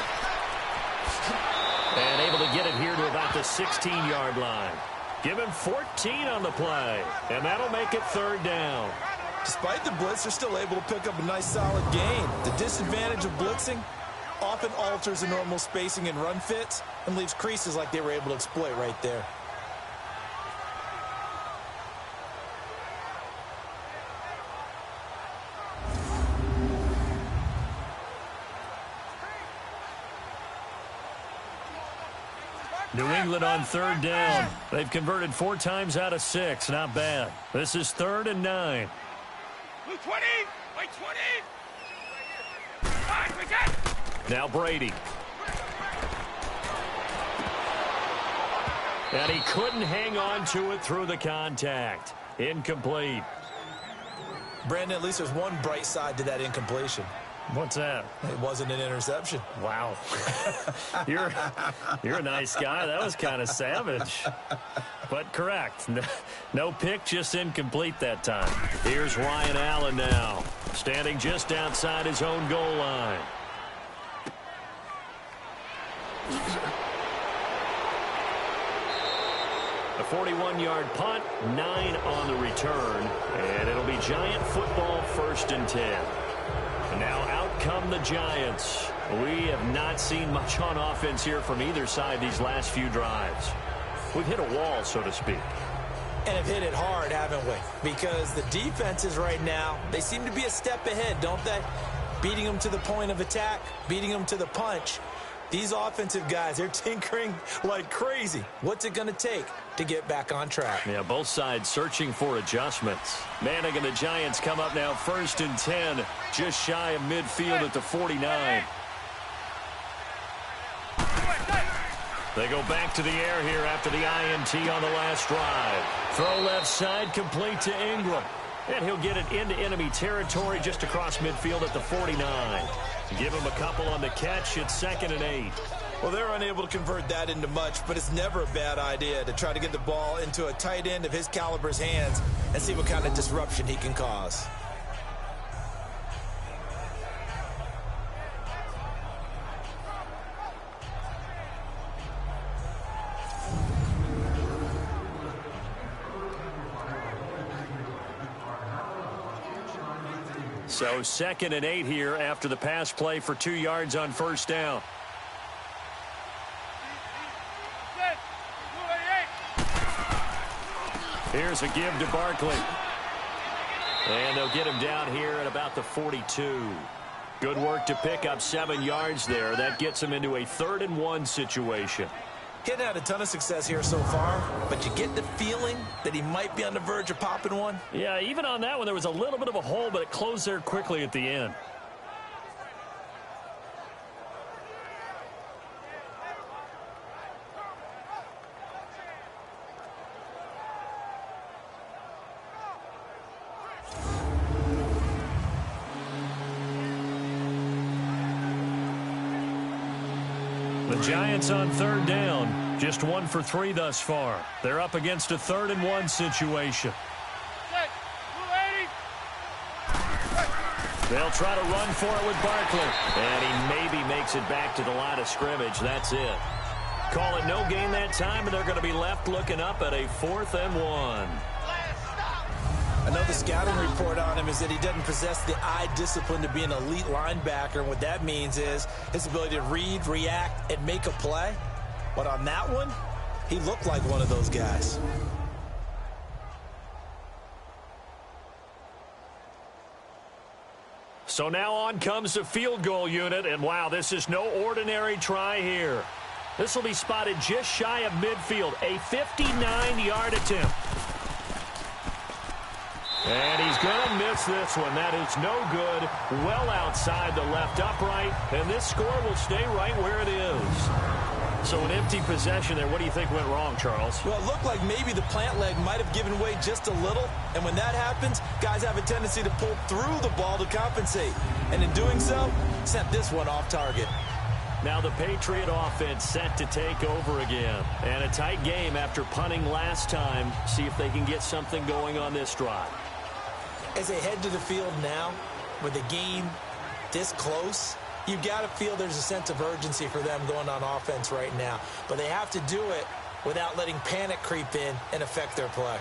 And able to get it here to about the 16-yard line. Give him 14 on the play, and that'll make it 3rd down. Despite the blitz, they're still able to pick up a nice solid gain. The disadvantage of blitzing often alters the normal spacing and run fits and leaves creases like they were able to exploit right there. New England on 3rd down. They've converted 4 times out of 6. Not bad. This is 3rd and 9. Blue 20! Wait 20! Fine, we got it! Now Brady. And he couldn't hang on to it through the contact. Incomplete. Brandon, at least there's one bright side to that incompletion. What's that? It wasn't an interception. Wow. You're a nice guy. That was kind of savage. But correct. No pick, just incomplete that time. Here's Ryan Allen now, standing just outside his own goal line. A 41-yard punt, 9 on the return, and it'll be Giant football 1st and 10. And now out come the Giants. We have not seen much on offense here from either side these last few drives. We've hit a wall, so to speak. And have hit it hard, haven't we? Because the defenses right now, they seem to be a step ahead, don't they? Beating them to the point of attack, beating them to the punch. These offensive guys, they're tinkering like crazy. What's it going to take to get back on track? Yeah, both sides searching for adjustments. Manning and the Giants come up now 1st and 10, just shy of midfield at the 49. They go back to the air here after the INT on the last drive. Throw left side, complete to Ingram. And he'll get it into enemy territory just across midfield at the 49. Give him a couple on the catch. It's 2nd and 8. Well, they're unable to convert that into much, but it's never a bad idea to try to get the ball into a tight end of his caliber's hands and see what kind of disruption he can cause. So 2nd and 8 here after the pass play for 2 yards on 1st down. Here's a give to Barkley. And they'll get him down here at about the 42. Good work to pick up 7 yards there. That gets him into a 3rd and 1 situation. He hadn't had a ton of success here so far, but you get the feeling that he might be on the verge of popping one. Yeah, even on that one, there was a little bit of a hole, but it closed there quickly at the end. The Giants on 3rd down, just 1 for 3 thus far. They're up against a 3rd and 1 situation. They'll try to run for it with Barkley. And he maybe makes it back to the line of scrimmage. That's it. Call it no gain that time, and they're going to be left looking up at a 4th and 1. Another scouting report on him is that he doesn't possess the eye discipline to be an elite linebacker. And what that means is his ability to read, react, and make a play. But on that one, he looked like one of those guys. So now on comes the field goal unit. And wow, this is no ordinary try here. This will be spotted just shy of midfield. A 59-yard attempt. And he's going to miss this one. That is no good. Well outside the left upright. And this score will stay right where it is. So an empty possession there. What do you think went wrong, Charles? Well, it looked like maybe the plant leg might have given way just a little. And when that happens, guys have a tendency to pull through the ball to compensate. And in doing so, sent this one off target. Now the Patriot offense set to take over again. And a tight game after punting last time. See if they can get something going on this drive. As they head to the field now, with the game this close, you've got to feel there's a sense of urgency for them going on offense right now. But they have to do it without letting panic creep in and affect their play.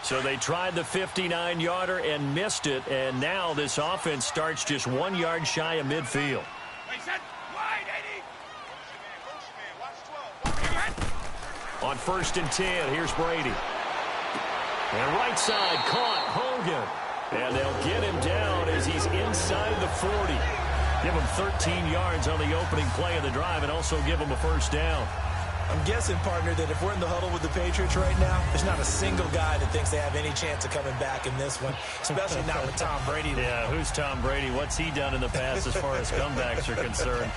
So they tried the 59-yarder and missed it, and now this offense starts just 1 yard shy of midfield. On 1st and 10, here's Brady. And right side caught Hogan. And they'll get him down as he's inside the 40. Give him 13 yards on the opening play of the drive and also give him a first down. I'm guessing, partner, that if we're in the huddle with the Patriots right now, there's not a single guy that thinks they have any chance of coming back in this one, especially not with Tom Brady. Yeah, who's Tom Brady? What's he done in the past as far as comebacks are concerned?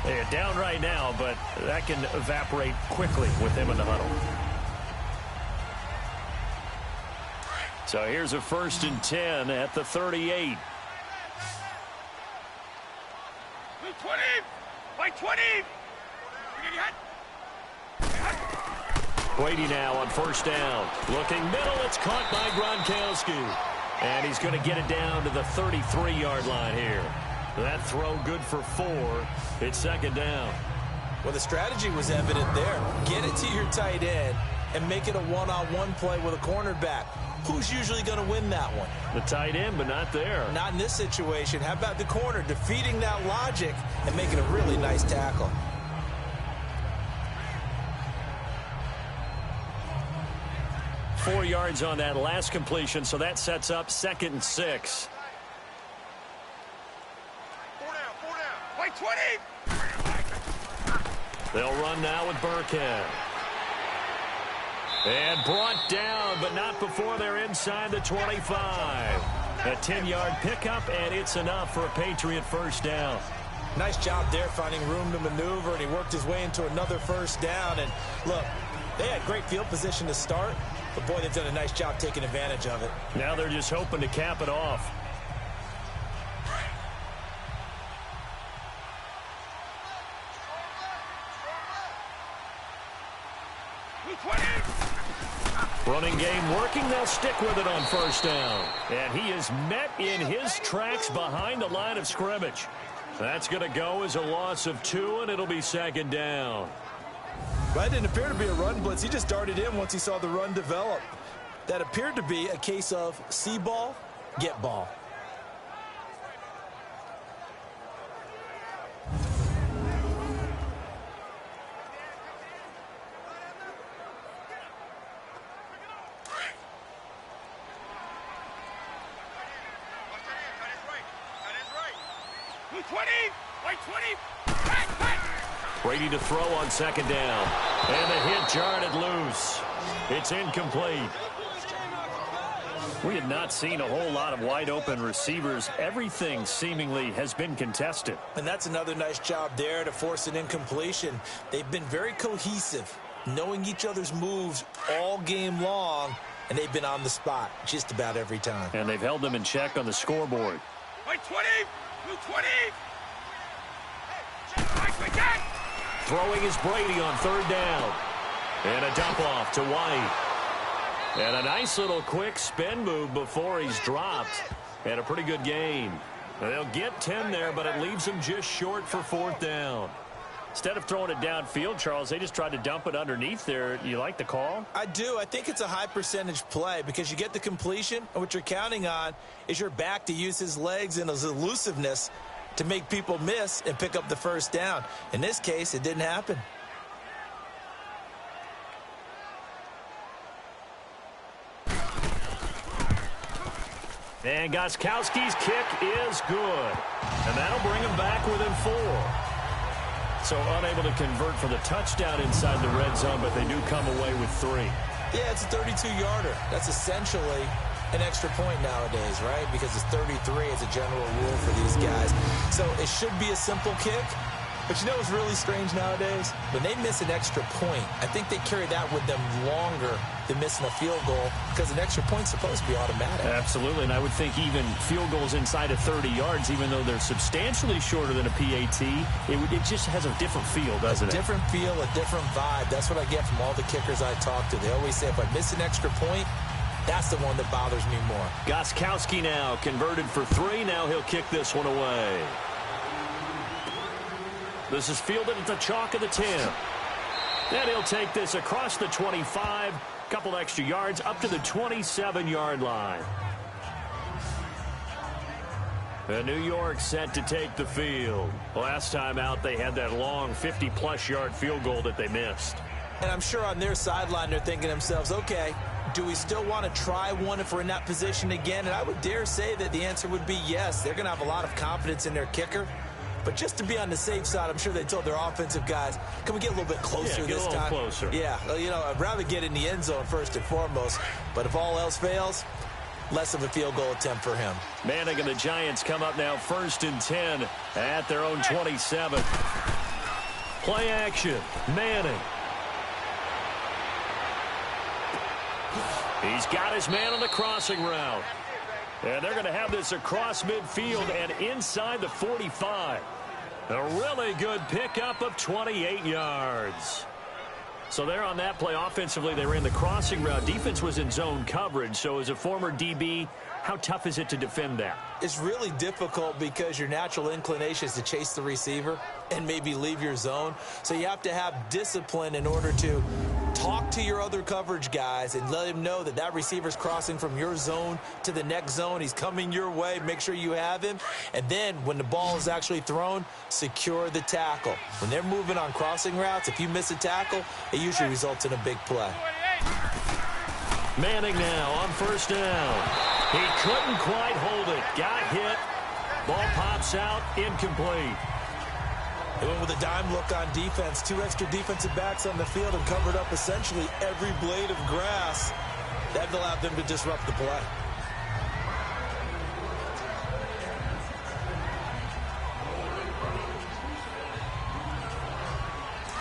They're down right now, but that can evaporate quickly with him in the huddle. So here's a 1st and 10 at the 38. 20! By 20! Brady now on 1st down. Looking middle, it's caught by Gronkowski. And he's going to get it down to the 33-yard line here. That throw good for 4. It's 2nd down. Well, the strategy was evident there. Get it to your tight end and make it a one-on-one play with a cornerback. Who's usually going to win that one? The tight end, but not there. Not in this situation. How about the corner defeating that logic and making a really nice tackle? Four yards on that last completion, so that sets up 2nd and 6. 4 down. By 20! They'll run now with Burkhead. And brought down, but not before they're inside the 25. A 10-yard pickup, and it's enough for a Patriot first down. Nice job there finding room to maneuver, and he worked his way into another first down. And look, they had great field position to start, but boy, they've done a nice job taking advantage of it. Now they're just hoping to cap it off. Running game working. They'll stick with it on first down. And he is met in his tracks behind the line of scrimmage. That's going to go as a loss of 2, and it'll be 2nd down. That didn't appear to be a run blitz. He just darted in once he saw the run develop. That appeared to be a case of see ball, get ball. Brady to throw on 2nd down. And the hit jarred it loose. It's incomplete. We had not seen a whole lot of wide open receivers. Everything seemingly has been contested. And that's another nice job there to force an incompletion. They've been very cohesive, knowing each other's moves all game long, and they've been on the spot just about every time. And they've held them in check on the scoreboard. By 20! 20! Throwing is Brady on 3rd down. And a dump off to White. And a nice little quick spin move before he's dropped. And a pretty good gain. They'll get 10 there, but it leaves them just short for 4th down. Instead of throwing it downfield, Charles, they just tried to dump it underneath there. You like the call? I do. I think it's a high percentage play because you get the completion, and what you're counting on is your back to use his legs and his elusiveness to make people miss and pick up the first down. In this case, it didn't happen. And Gostkowski's kick is good. And that'll bring him back within 4. So unable to convert for the touchdown inside the red zone, but they do come away with 3. Yeah, it's a 32-yarder. That's essentially an extra point nowadays, right? Because it's 33 as a general rule for these guys. So it should be a simple kick, But you know what's really strange nowadays? When they miss an extra point, I think they carry that with them longer than missing a field goal because an extra point's supposed to be automatic. Absolutely, and I would think even field goals inside of 30 yards, even though they're substantially shorter than a PAT, it just has a different feel, doesn't it? A different feel, a different vibe. That's what I get from all the kickers I talk to. They always say if I miss an extra point, that's the one that bothers me more. Gostkowski now converted for 3. Now he'll kick this one away. This is fielded at the chalk of the 10. And he'll take this across the 25, couple extra yards up to the 27-yard line. And New York set to take the field. Last time out, they had that long 50-plus yard field goal that they missed. And I'm sure on their sideline, they're thinking to themselves, okay, do we still want to try one if we're in that position again? And I would dare say that the answer would be yes. They're going to have a lot of confidence in their kicker. But just to be on the safe side, I'm sure they told their offensive guys, can we get a little bit closer this time? Closer. Yeah, well, you know, I'd rather get in the end zone first and foremost. But if all else fails, less of a field goal attempt for him. Manning and the Giants come up now 1st and 10 at their own 27. Play action. Manning. He's got his man on the crossing route. And they're going to have this across midfield and inside the 45. A really good pickup of 28 yards. So there on that play, offensively, they ran the crossing route. Defense was in zone coverage. So as a former DB, how tough is it to defend that? It's really difficult because your natural inclination is to chase the receiver and maybe leave your zone. So you have to have discipline in order to talk to your other coverage guys and let him know that that receiver's crossing from your zone to the next zone. He's coming your way. Make sure you have him. And then when the ball is actually thrown, secure the tackle. When they're moving on crossing routes, if you miss a tackle, it usually results in a big play. Manning now on 1st down. He couldn't quite hold it. Got hit. Ball pops out. Incomplete. They went with a dime look on defense. 2 extra defensive backs on the field and covered up essentially every blade of grass. That allowed them to disrupt the play.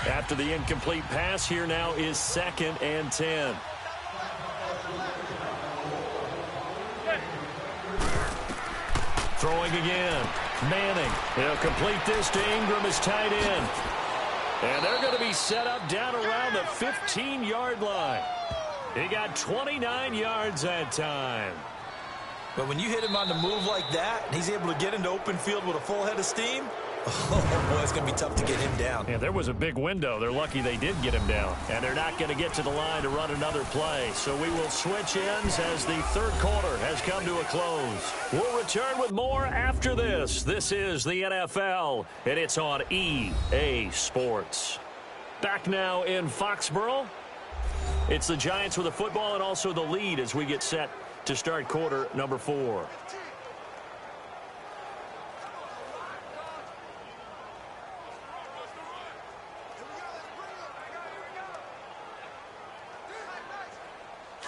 After the incomplete pass, here now is 2nd and 10. Throwing again. Manning. He'll complete this to Ingram as tight end. And they're going to be set up down around the 15-yard line. He got 29 yards that time. But when you hit him on the move like that, and he's able to get into open field with a full head of steam, oh, boy, it's going to be tough to get him down. Yeah, there was a big window. They're lucky they did get him down. And they're not going to get to the line to run another play. So we will switch ends as the 3rd quarter has come to a close. We'll return with more after this. This is the NFL, and it's on EA Sports. Back now in Foxborough. It's the Giants with the football and also the lead as we get set to start quarter number 4.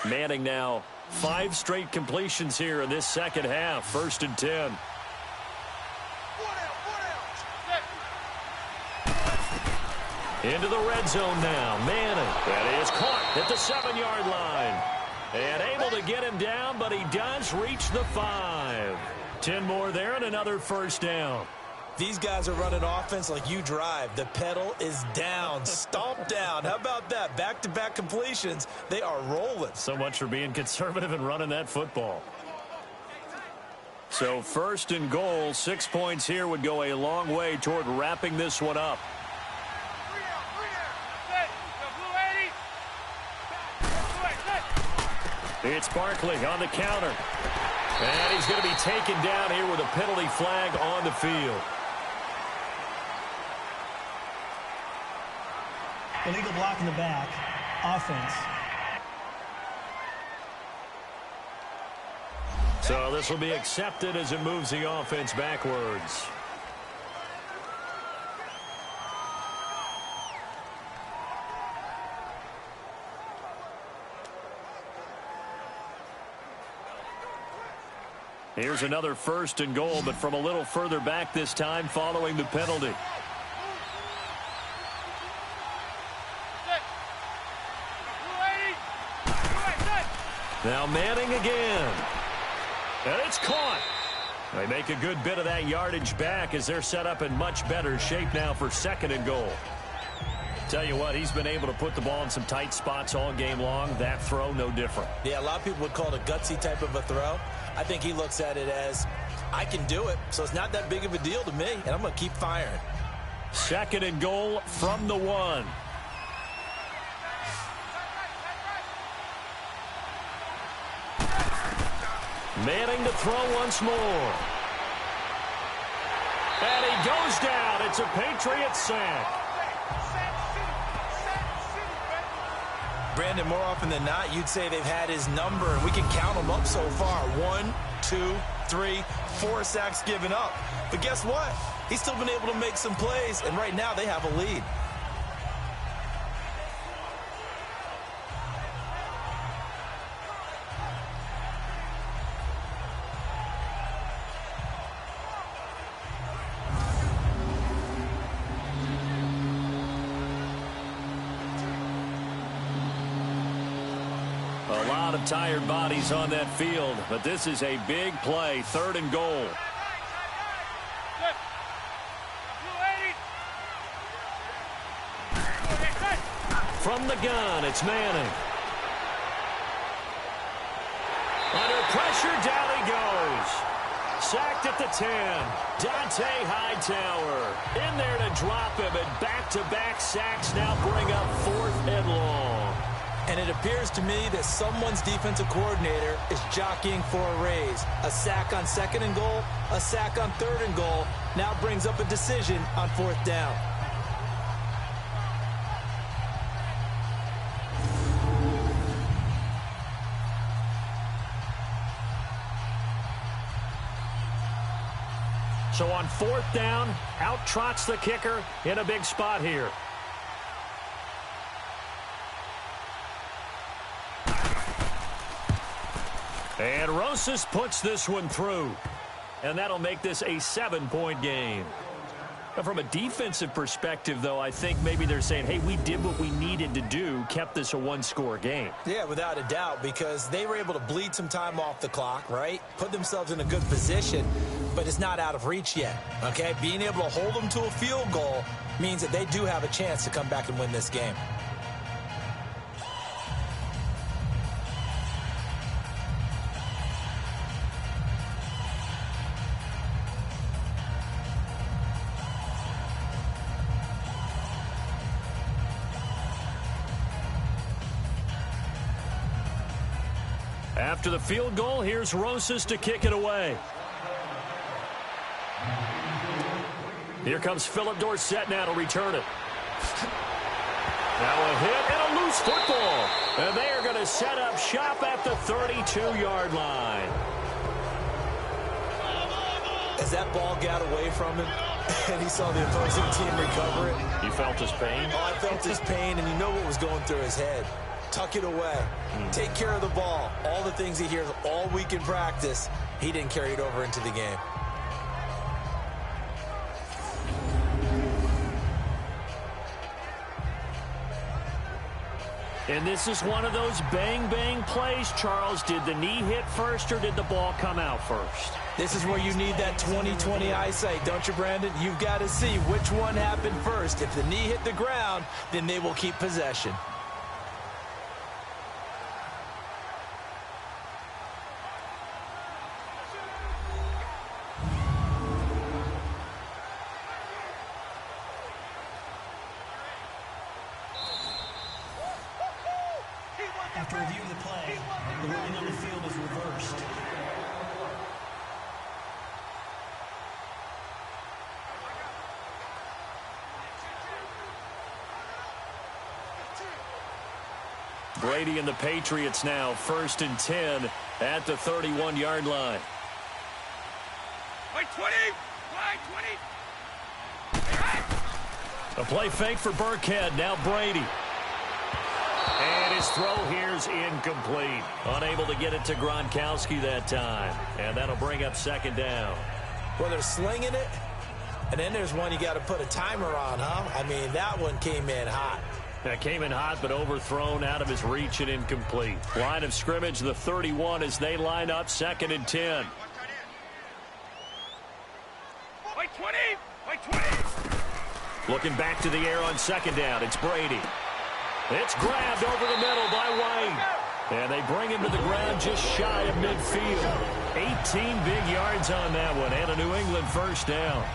Manning now 5 straight completions here in this second half. 1st and 10. Into the red zone now. Manning. That is caught at the 7-yard line. And able to get him down, but he does reach the 5. 10 more there and another 1st down. These guys are running offense like you drive. The pedal is down, stomp down. How about that? Back-to-back completions. They are rolling. So much for being conservative and running that football. So 1st and goal, 6 points here would go a long way toward wrapping this one up. It's Barkley on the counter. And he's going to be taken down here with a penalty flag on the field. Illegal block in the back. Offense. So this will be accepted as it moves the offense backwards. Here's another 1st and goal, but from a little further back this time following the penalty. Now Manning again. And it's caught. They make a good bit of that yardage back as they're set up in much better shape now for 2nd and goal. Tell you what, he's been able to put the ball in some tight spots all game long. That throw, no different. Yeah, a lot of people would call it a gutsy type of a throw. I think he looks at it as, I can do it, so it's not that big of a deal to me, and I'm going to keep firing. 2nd and goal from the 1. Manning to throw once more. And he goes down. It's a Patriots sack. Brandon, more often than not, you'd say they've had his number, and we can count them up so far. 1, 2, 3, 4 sacks given up. But guess what? He's still been able to make some plays, and right now they have a lead. A lot of tired bodies on that field, but this is a big play. 3rd and goal. From the gun, it's Manning. Under pressure, down he goes. Sacked at the 10. Dante Hightower in there to drop him, and back-to-back sacks now bring up 4th and long. And it appears to me that someone's defensive coordinator is jockeying for a raise. A sack on 2nd and goal, a sack on 3rd and goal, now brings up a decision on 4th down. So on 4th down, out trots the kicker in a big spot here. And Rosas puts this one through. And that'll make this a 7-point game. Now, from a defensive perspective, though, I think maybe they're saying, hey, we did what we needed to do, kept this a 1-score game. Yeah, without a doubt, because they were able to bleed some time off the clock, right? Put themselves in a good position, but it's not out of reach yet, okay? Being able to hold them to a field goal means that they do have a chance to come back and win this game. After the field goal, here's Rosas to kick it away. Here comes Philip Dorsett now to return it. Now a hit and a loose football. And they are going to set up shop at the 32-yard line. As that ball got away from him and he saw the opposing team recover it. You felt his pain? Oh, I felt his pain, and you know what was going through his head. Tuck it away. Take care of the ball. All the things he hears all week in practice, he didn't carry it over into the game. And this is one of those bang-bang plays, Charles. Did the knee hit first or did the ball come out first? This is where you need that 20/20 eyesight, don't you, Brandon? You've got to see which one happened first. If the knee hit the ground, then they will keep possession. After review of the play, the ruling on the field is reversed. Brady and the Patriots now 1st and 10 at the 31-yard line. Line 20! Line 20! A play fake for Burkhead. Now Brady. And his throw here's incomplete. Unable to get it to Gronkowski that time. And that'll bring up 2nd down. Well, they're slinging it, and then there's one you got to put a timer on, huh? I mean, that one came in hot. That came in hot, but overthrown out of his reach and incomplete. Line of scrimmage, the 31 as they line up, 2nd and 10. Wait 20! Wait 20! Looking back to the air on 2nd down, it's Brady. It's grabbed over the middle by White. And they bring him to the ground just shy of midfield. 18 big yards on that one, and a New England 1st down.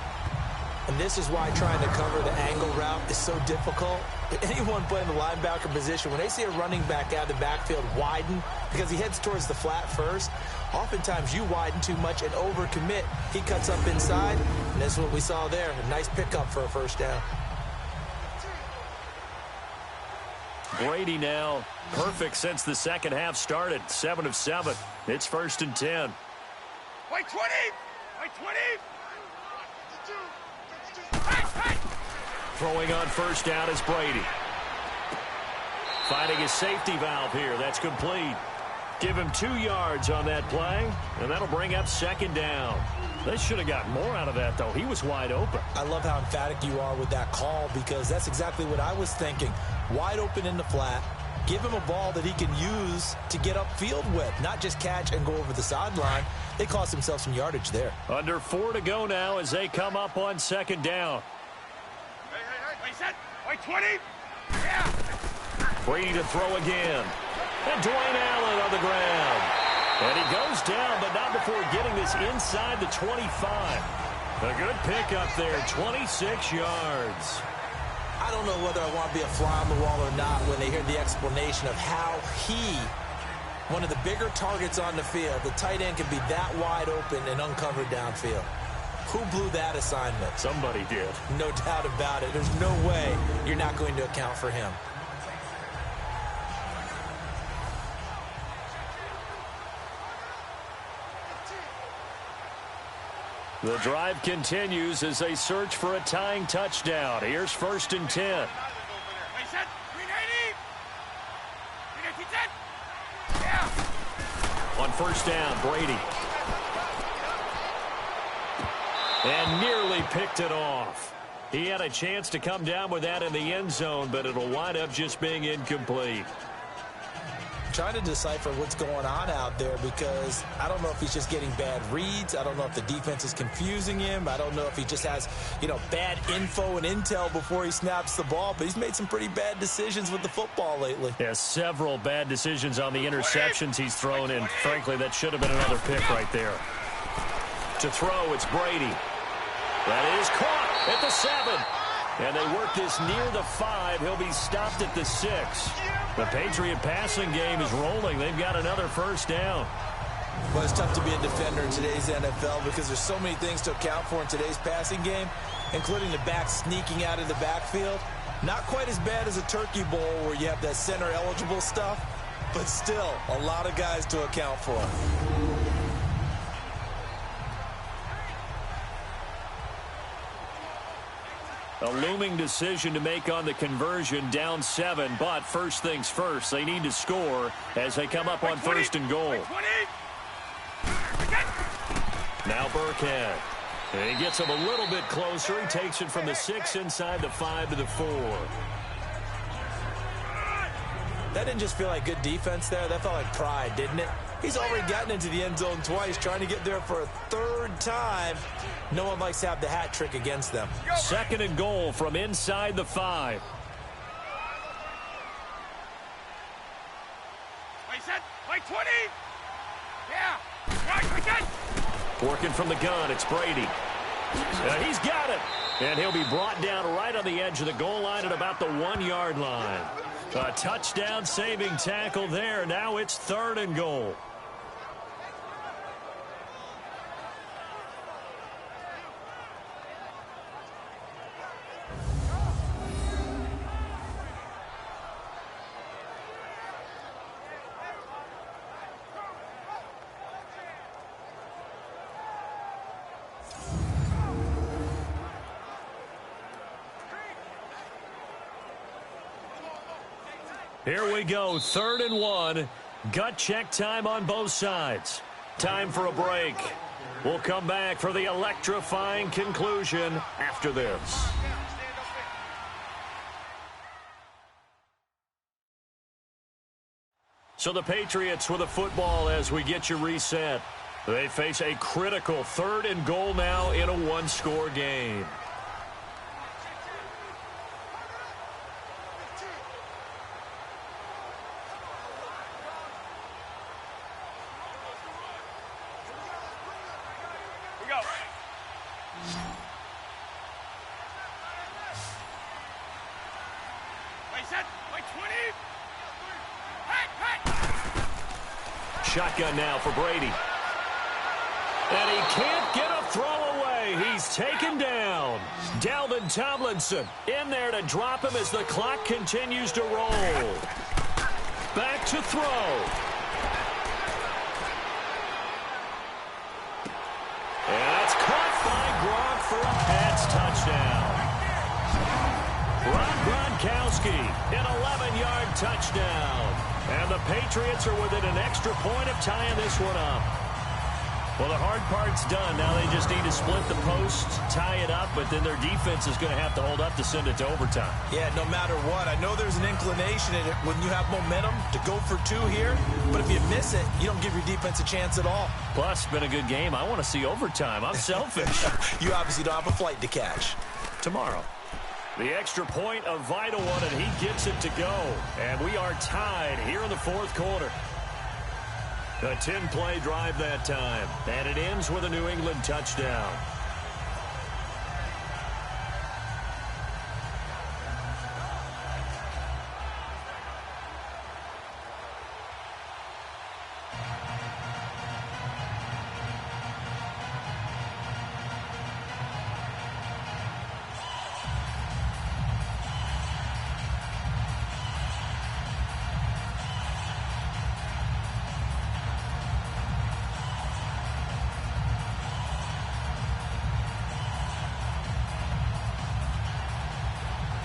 And this is why trying to cover the angle route is so difficult. Anyone playing the linebacker position, when they see a running back out of the backfield widen because he heads towards the flat first, oftentimes you widen too much and overcommit. He cuts up inside, and that's what we saw there. A nice pickup for a 1st down. Brady now perfect since the 2nd half started. 7 of 7. It's 1st and 10. Wait 20! Wait 20! Throwing on 1st down is Brady. Finding his safety valve here. That's complete. Give him 2 yards on that play, and that'll bring up 2nd down. They should have got more out of that, though. He was wide open. I love how emphatic you are with that call because that's exactly what I was thinking. Wide open in the flat. Give him a ball that he can use to get upfield with, not just catch and go over the sideline. They cost themselves some yardage there. Under 4 to go now as they come up on 2nd down. Wait set! Wait 20! Yeah! Brady to throw again. And Dwayne Allen on the ground. And he goes down, but not before getting this inside the 25. A good pickup there, 26 yards. I don't know whether I want to be a fly on the wall or not when they hear the explanation of how he, one of the bigger targets on the field, the tight end can be that wide open and uncovered downfield. Who blew that assignment? Somebody did. No doubt about it. There's no way you're not going to account for him. The drive continues as they search for a tying touchdown. Here's 1st and 10. Wait set! 390! 390 yeah! On 1st down, Brady. And nearly picked it off. He had a chance to come down with that in the end zone, but it'll wind up just being incomplete. Trying to decipher what's going on out there because I don't know if he's just getting bad reads. I don't know if the defense is confusing him. I don't know if he just has, bad info and intel before he snaps the ball. But he's made some pretty bad decisions with the football lately. Yeah, several bad decisions on the interceptions he's thrown in. Frankly, that should have been another pick right there. To throw, it's Brady. That is caught at the 7. And they work this near the 5. He'll be stopped at the 6. The Patriot passing game is rolling. They've got another 1st down. Well, it's tough to be a defender in today's NFL because there's so many things to account for in today's passing game, including the back sneaking out of the backfield. Not quite as bad as a turkey bowl where you have that center-eligible stuff, but still a lot of guys to account for. A looming decision to make on the conversion, down 7, but first things first, they need to score as they come up on 1st and goal. Now Burkhead. And he gets him a little bit closer. He takes it from the 6 inside the 5 to the 4. That didn't just feel like good defense there. That felt like pride, didn't it? He's already gotten into the end zone twice, trying to get there for a 3rd time. No one likes to have the hat trick against them. 2nd and goal from inside the 5. Wait set! Wait 20! Yeah! Right, again! Working from the gun, it's Brady. He's got it. And he'll be brought down right on the edge of the goal line at about the 1-yard line. A touchdown saving tackle there. Now it's 3rd and goal. Here we go, 3rd and 1. Gut check time on both sides. Time for a break. We'll come back for the electrifying conclusion after this. So the Patriots with a football as we get you reset. They face a critical 3rd and goal now in a one-score game. We go. Wait, set. Wait, 20. Shotgun now for Brady. And he can't get a throw away. He's taken down. Dalvin Tomlinson in there to drop him as the clock continues to roll. Back to throw. And that's caught by Gronk for a Pats touchdown. Rob Gronkowski, an 11-yard touchdown. And the Patriots are within an extra point of tying this one up. Well, the hard part's done. Now they just need to split the post, tie it up, but then their defense is going to have to hold up to send it to overtime. Yeah, no matter what. I know there's an inclination in it when you have momentum to go for 2 here, but if you miss it, you don't give your defense a chance at all. Plus, it's been a good game. I want to see overtime. I'm selfish. You obviously don't have a flight to catch. Tomorrow. The extra point, a vital one, and he gets it to go. And we are tied here in the 4th quarter. A 10-play drive that time, and it ends with a New England touchdown.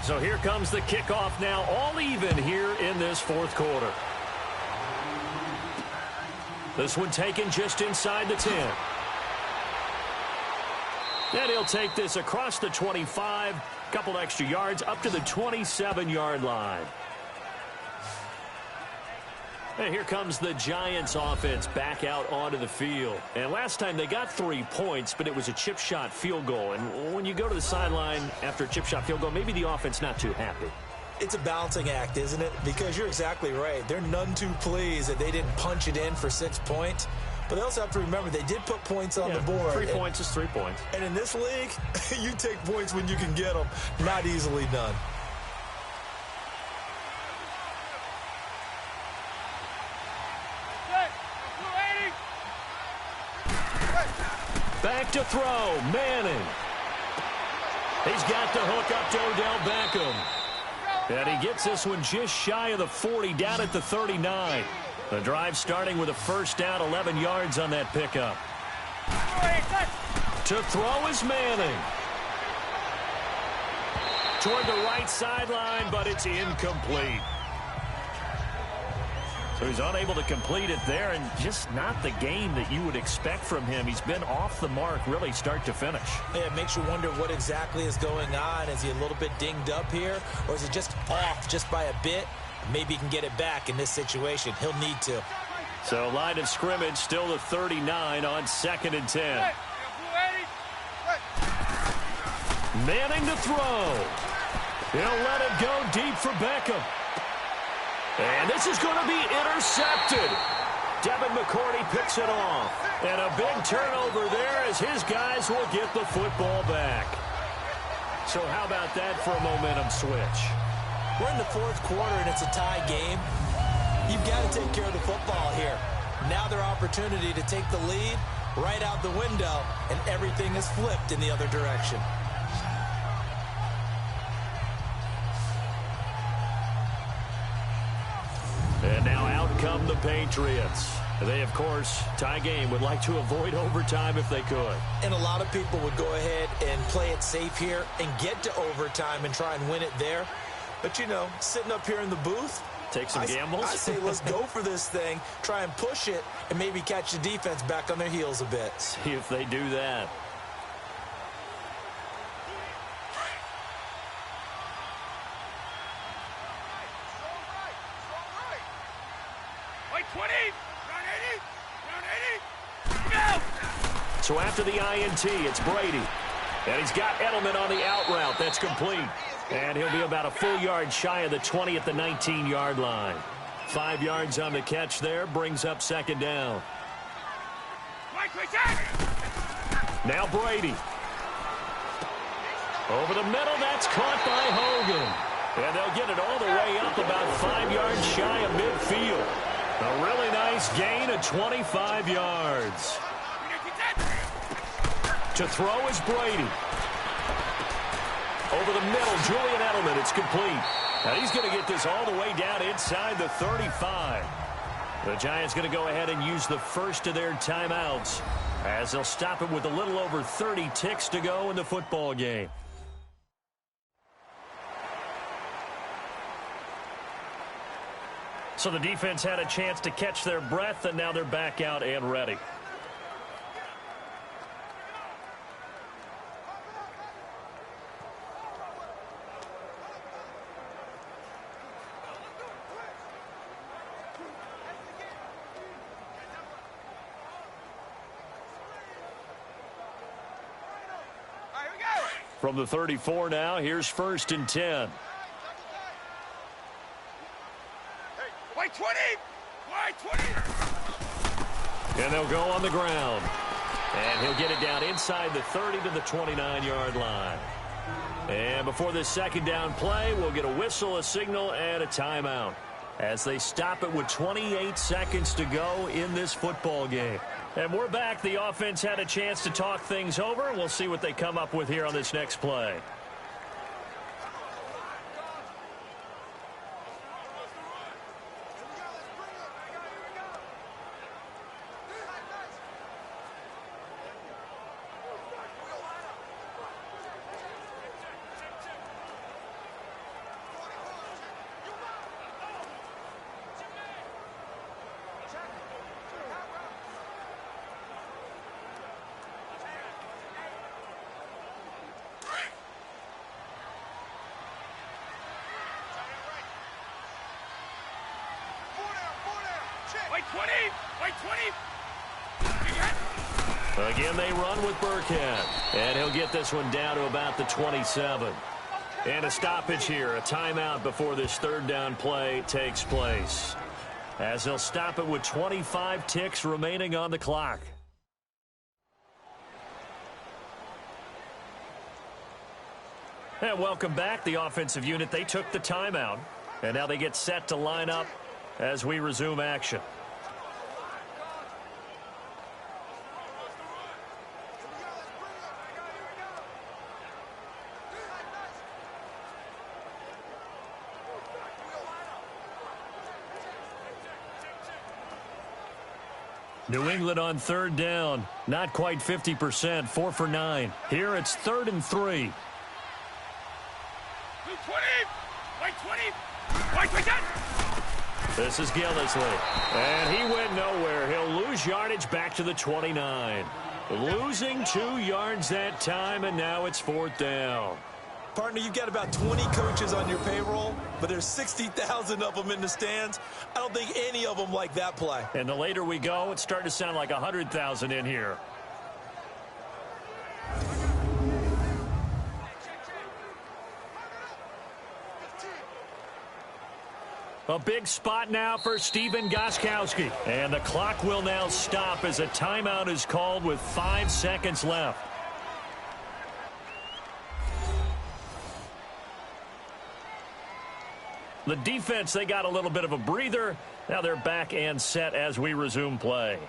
So here comes the kickoff now, all even here in this 4th quarter. This one taken just inside the 10. And he'll take this across the 25, couple extra yards up to the 27-yard line. And here comes the Giants offense back out onto the field. And last time they got 3 points, but it was a chip shot field goal. And when you go to the sideline after a chip shot field goal, maybe the offense not too happy. It's a balancing act, isn't it? Because you're exactly right. They're none too pleased that they didn't punch it in for 6 points. But they also have to remember they did put points on the board. 3 points is 3 points. And in this league, you take points when you can get them. Not easily done. Back to throw, Manning. He's got the hook up to Odell Beckham. And he gets this one just shy of the 40, down at the 39. The drive starting with a first down, 11 yards on that pickup. To throw is Manning. Toward the right sideline, but it's incomplete. So he's unable to complete it there, and just not the game that you would expect from him. He's been off the mark, really, start to finish. Yeah, it makes you wonder what exactly is going on. Is he a little bit dinged up here, or is it just off just by a bit? Maybe he can get it back in this situation. He'll need to. So line of scrimmage still the 39 on 2nd and 10. Manning to throw. He'll let it go deep for Beckham. And this is going to be intercepted. Devin McCourty picks it off. And a big turnover there as his guys will get the football back. So how about that for a momentum switch? We're in the 4th quarter, and it's a tie game. You've got to take care of the football here. Now their opportunity to take the lead right out the window, and everything is flipped in the other direction. And now out come the Patriots. They, of course, tie game, would like to avoid overtime if they could. And a lot of people would go ahead and play it safe here and get to overtime and try and win it there. But, you know, sitting up here in the booth, take some gambles. I say let's go for this thing, try and push it, and maybe catch the defense back on their heels a bit. See if they do that. Wait 20. Round 80. Round 80. Go. So after the INT, it's Brady. And he's got Edelman on the out route. That's complete. And he'll be about a full yard shy of the 20 at the 19-yard line. 5 yards on the catch there. Brings up second down. Now Brady. Over the middle. That's caught by Hogan. And they'll get it all the way up about 5 yards shy of midfield. A really nice gain of 25 yards. To throw is Brady. Over the middle, Julian Edelman. It's complete. Now he's going to get this all the way down inside the 35. The Giants going to go ahead and use the first of their timeouts as they'll stop it with a little over 30 ticks to go in the football game. So the defense had a chance to catch their breath, and now they're back out and ready. From the 34 now, here's 1st and 10. Wait 20. Wait 20. And they'll go on the ground. And he'll get it down inside the 30 to the 29-yard line. And before this second down play, we'll get a whistle, a signal, and a timeout as they stop it with 28 seconds to go in this football game. And we're back. The offense had a chance to talk things over. We'll see what they come up with here on this next play. Wait 20. Wait 20. Again, they run with Burkhead. And he'll get this one down to about the 27. And a stoppage here, a timeout before this third down play takes place. As they'll stop it with 25 ticks remaining on the clock. And welcome back. The offensive unit, they took the timeout. And now they get set to line up as we resume action. New England on third down. Not quite 50%. 4 for 9. Here it's 3rd and 3. 20. Wait 20. Wait 20. This is Gillisley. And he went nowhere. He'll lose yardage back to the 29. Losing 2 yards that time, and now it's 4th down. Partner, you've got about 20 coaches on your payroll, but there's 60,000 of them in the stands. I don't think any of them like that play. And the later we go, it's starting to sound like 100,000 in here. A big spot now for Stephen Gostkowski. And the clock will now stop as a timeout is called with 5 seconds left. The defense, they got a little bit of a breather. Now they're back and set as we resume play.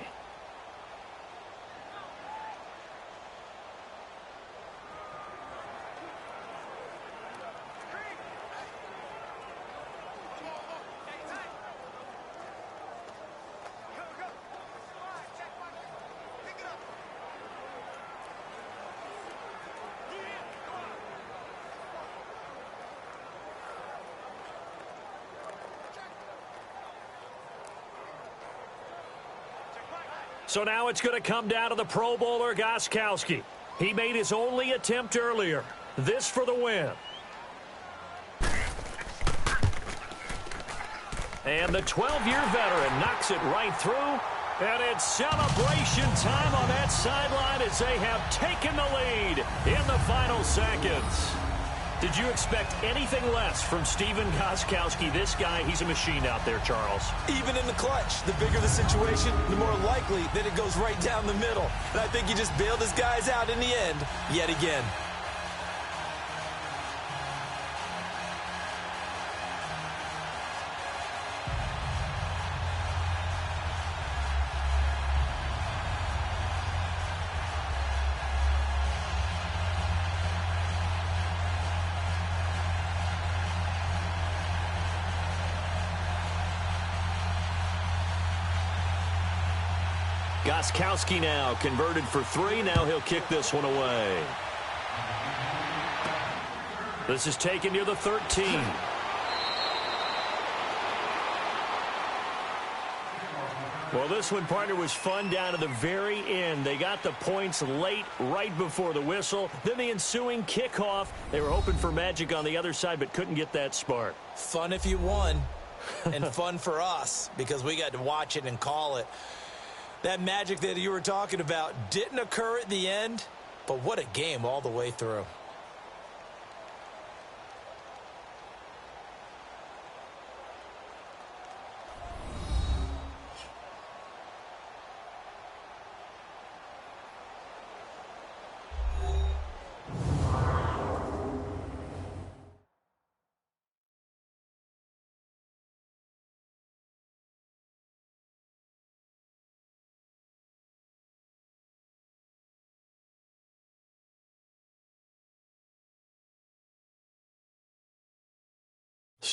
So now it's going to come down to the Pro Bowler Gostkowski. He made his only attempt earlier. This for the win. And the 12-year veteran knocks it right through. And it's celebration time on that sideline as they have taken the lead in the final seconds. Did you expect anything less from Stephen Gostkowski? This guy, he's a machine out there, Charles. Even in the clutch, the bigger the situation, the more likely that it goes right down the middle. And I think he just bailed his guys out in the end yet again. Gostkowski now converted for 3. Now he'll kick this one away. This is taken near the 13. Well, this one, partner, was fun down to the very end. They got the points late, right before the whistle. Then the ensuing kickoff. They were hoping for magic on the other side, but couldn't get that spark. Fun if you won, and fun for us because we got to watch it and call it. That magic that you were talking about didn't occur at the end, but what a game all the way through.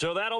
So that'll